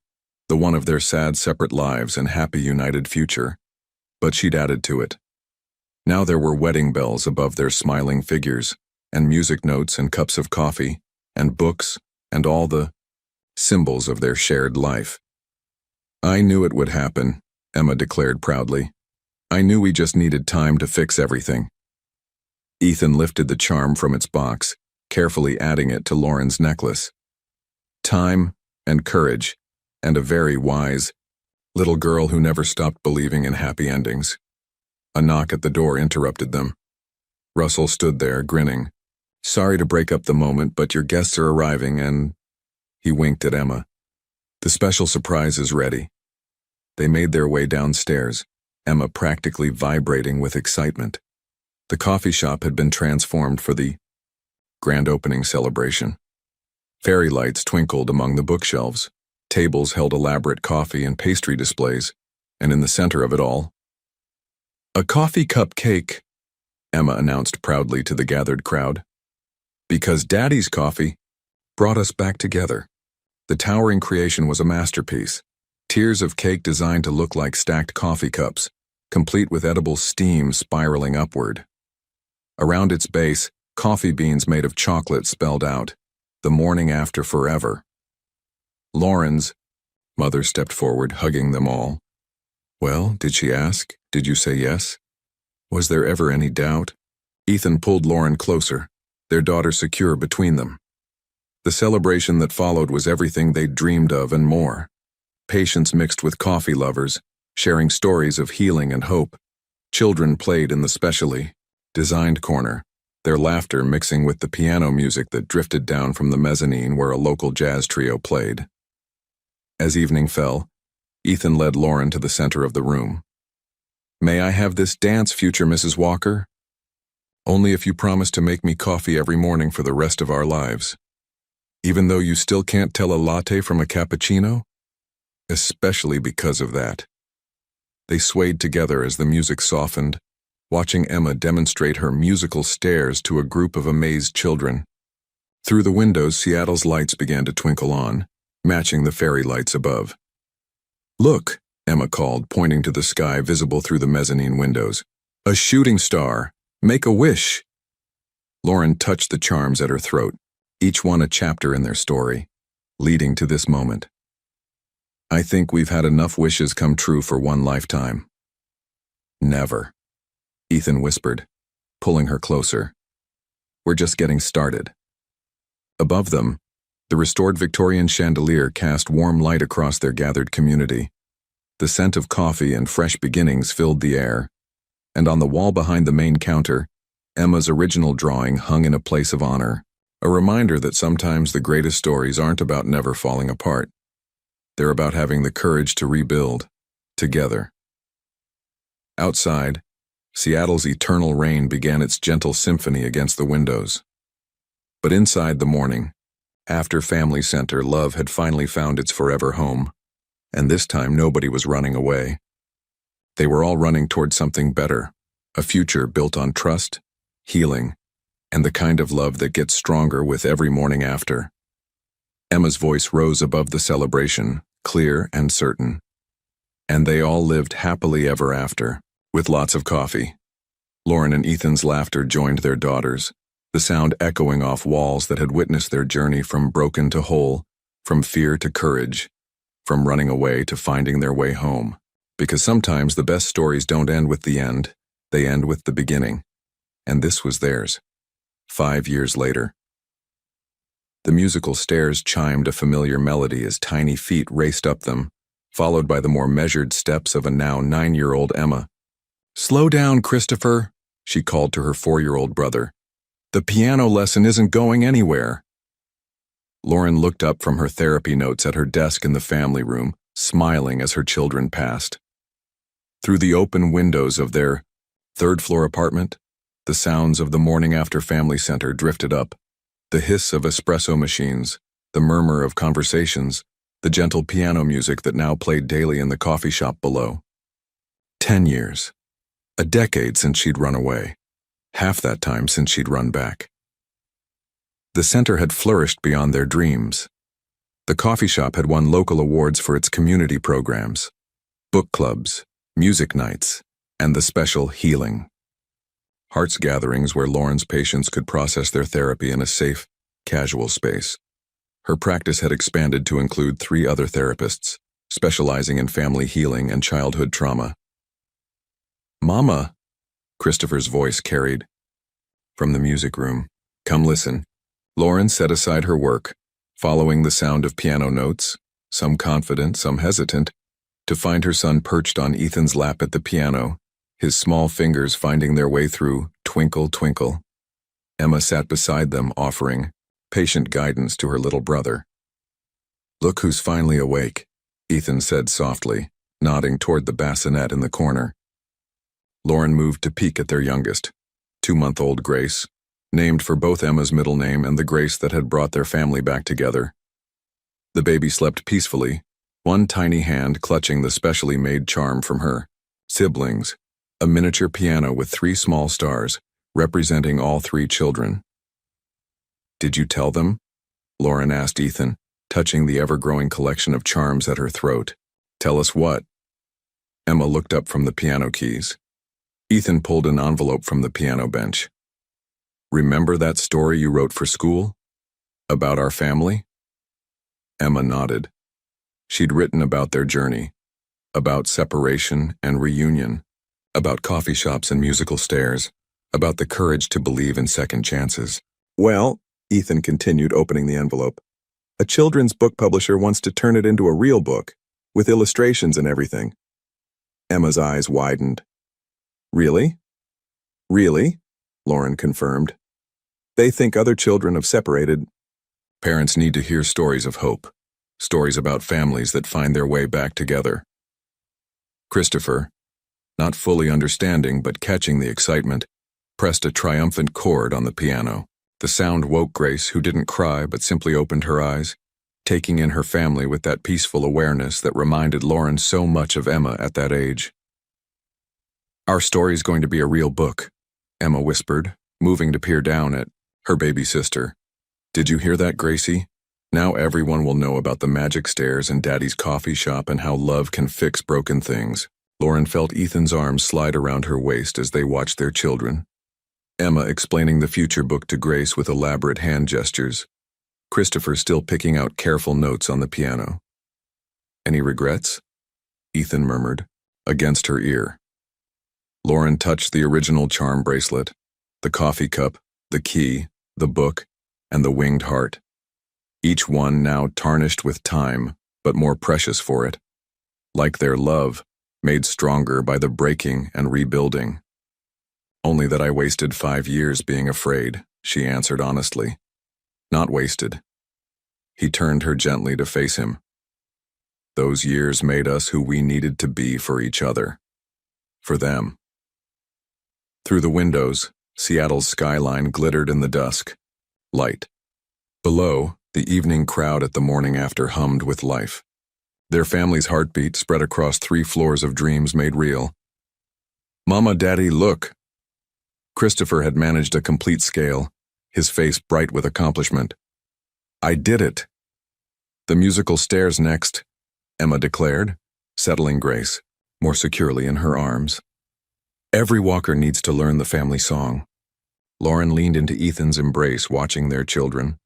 the one of their sad separate lives and happy united future, but she'd added to it. Now there were wedding bells above their smiling figures, and music notes and cups of coffee, and books, and all the symbols of their shared life. I knew it would happen, Emma declared proudly. I knew we just needed time to fix everything. Ethan lifted the charm from its box, carefully adding it to Lauren's necklace. Time and courage, and a very wise little girl who never stopped believing in happy endings. A knock at the door interrupted them. Russell stood there, grinning. Sorry to break up the moment, but your guests are arriving and... He winked at Emma. The special surprise is ready. They made their way downstairs, Emma practically vibrating with excitement. The coffee shop had been transformed for the grand opening celebration. Fairy lights twinkled among the bookshelves. Tables held elaborate coffee and pastry displays, and in the center of it all, a coffee cup cake, Emma announced proudly to the gathered crowd. Because Daddy's coffee brought us back together. The towering creation was a masterpiece. Tiers of cake designed to look like stacked coffee cups, complete with edible steam spiraling upward. Around its base, coffee beans made of chocolate spelled out, "The morning after forever." Lauren's mother stepped forward, hugging them all. Well, did she ask? Did you say yes? Was there ever any doubt? Ethan pulled Lauren closer, their daughter secure between them. The celebration that followed was everything they'd dreamed of and more. Patients mixed with coffee lovers, sharing stories of healing and hope. Children played in the specially designed corner, their laughter mixing with the piano music that drifted down from the mezzanine where a local jazz trio played. As evening fell, Ethan led Lauren to the center of the room. May I have this dance, future Mrs. Walker? Only if you promise to make me coffee every morning for the rest of our lives. Even though you still can't tell a latte from a cappuccino? Especially because of that. They swayed together as the music softened, watching Emma demonstrate her musical stares to a group of amazed children. Through the windows, Seattle's lights began to twinkle on, matching the fairy lights above. "Look," Emma called, pointing to the sky visible through the mezzanine windows. "A shooting star! Make a wish!" Lauren touched the charms at her throat, each one a chapter in their story, leading to this moment. "I think we've had enough wishes come true for one lifetime." "Never," Ethan whispered, pulling her closer. "We're just getting started." Above them, the restored Victorian chandelier cast warm light across their gathered community. The scent of coffee and fresh beginnings filled the air, and on the wall behind the main counter, Emma's original drawing hung in a place of honor, a reminder that sometimes the greatest stories aren't about never falling apart. They're about having the courage to rebuild, together. Outside, Seattle's eternal rain began its gentle symphony against the windows. But inside the morning, after Family Center, love had finally found its forever home, and this time nobody was running away. They were all running toward something better, a future built on trust, healing, and the kind of love that gets stronger with every morning after. Emma's voice rose above the celebration, clear and certain. And they all lived happily ever after, with lots of coffee. Lauren and Ethan's laughter joined their daughters, the sound echoing off walls that had witnessed their journey from broken to whole, from fear to courage, from running away to finding their way home. Because sometimes the best stories don't end with the end, they end with the beginning. And this was theirs. 5 years later. The musical stairs chimed a familiar melody as tiny feet raced up them, followed by the more measured steps of a now 9-year-old Emma. "Slow down, Christopher," she called to her 4-year-old brother. "The piano lesson isn't going anywhere." Lauren looked up from her therapy notes at her desk in the family room, smiling as her children passed. Through the open windows of their third-floor apartment, the sounds of the morning after Family Center drifted up, the hiss of espresso machines, the murmur of conversations, the gentle piano music that now played daily in the coffee shop below. 10 years. A decade since she'd run away. Half that time since she'd run back. The center had flourished beyond their dreams. The coffee shop had won local awards for its community programs, book clubs, music nights, and the special healing. Hearts gatherings where Lauren's patients could process their therapy in a safe, casual space. Her practice had expanded to include 3 other therapists, specializing in family healing and childhood trauma. "Mama," Christopher's voice carried from the music room. "Come listen." Lauren set aside her work, following the sound of piano notes, some confident, some hesitant, to find her son perched on Ethan's lap at the piano, his small fingers finding their way through Twinkle, Twinkle. Emma sat beside them, offering patient guidance to her little brother. "Look who's finally awake," Ethan said softly, nodding toward the bassinet in the corner. Lauren moved to peek at their youngest, 2-month-old Grace, named for both Emma's middle name and the grace that had brought their family back together. The baby slept peacefully, one tiny hand clutching the specially made charm from her siblings, a miniature piano with 3 small stars, representing all 3 children. "Did you tell them?" Lauren asked Ethan, touching the ever-growing collection of charms at her throat. "Tell us what?" Emma looked up from the piano keys. Ethan pulled an envelope from the piano bench. "Remember that story you wrote for school? About our family?" Emma nodded. She'd written about their journey, about separation and reunion, about coffee shops and musical stairs, about the courage to believe in second chances. "Well," Ethan continued, opening the envelope, "a children's book publisher wants to turn it into a real book, with illustrations and everything." Emma's eyes widened. "Really?" "Really?" Lauren confirmed. "They think other children have separated." Parents need to hear stories of hope, stories about families that find their way back together. Christopher, not fully understanding but catching the excitement, pressed a triumphant chord on the piano. The sound woke Grace, who didn't cry but simply opened her eyes, taking in her family with that peaceful awareness that reminded Lauren so much of Emma at that age. "Our story's going to be a real book," Emma whispered, moving to peer down at her baby sister. "Did you hear that, Gracie? Now everyone will know about the magic stairs and Daddy's coffee shop and how love can fix broken things. Lauren felt Ethan's arms slide around her waist as they watched their children. Emma explaining the future book to Grace with elaborate hand gestures. Christopher still picking out careful notes on the piano. "Any regrets?" Ethan murmured, against her ear. Lauren touched the original charm bracelet, the coffee cup, the key, the book, and the winged heart. Each one now tarnished with time, but more precious for it. Like their love, made stronger by the breaking and rebuilding. "Only that I wasted 5 years being afraid," she answered honestly. "Not wasted." He turned her gently to face him. "Those years made us who we needed to be for each other. For them." Through the windows, Seattle's skyline glittered in the dusk. Light. Below, the evening crowd at the morning after hummed with life. Their family's heartbeat spread across 3 floors of dreams made real. "Mama, Daddy, look!" Christopher had managed a complete scale, his face bright with accomplishment. "I did it!" "The musical stairs next," Emma declared, settling Grace more securely in her arms. "Every walker needs to learn the family song." Lauren leaned into Ethan's embrace, watching their children,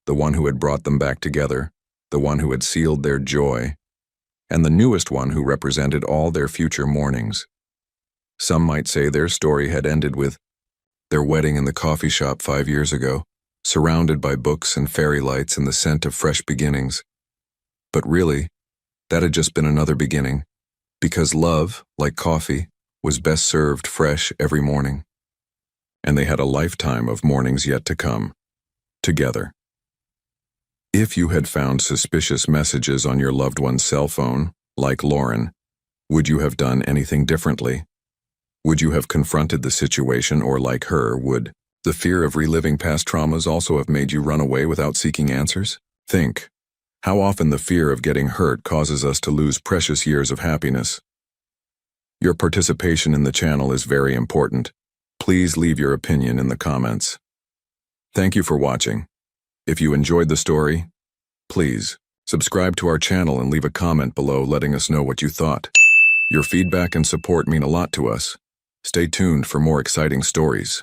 the one who had brought them back together, the one who had sealed their joy, and the newest one who represented all their future mornings. Some might say their story had ended with their wedding in the coffee shop 5 years ago, surrounded by books and fairy lights and the scent of fresh beginnings. But really, that had just been another beginning, because love, like coffee, was best served fresh every morning. And they had a lifetime of mornings yet to come, together. If you had found suspicious messages on your loved one's cell phone, like Lauren, would you have done anything differently? Would you have confronted the situation, or like her, would the fear of reliving past traumas also have made you run away without seeking answers? Think. How often the fear of getting hurt causes us to lose precious years of happiness. Your participation in the channel is very important. Please leave your opinion in the comments. Thank you for watching. If you enjoyed the story, please subscribe to our channel and leave a comment below letting us know what you thought. Your feedback and support mean a lot to us. Stay tuned for more exciting stories.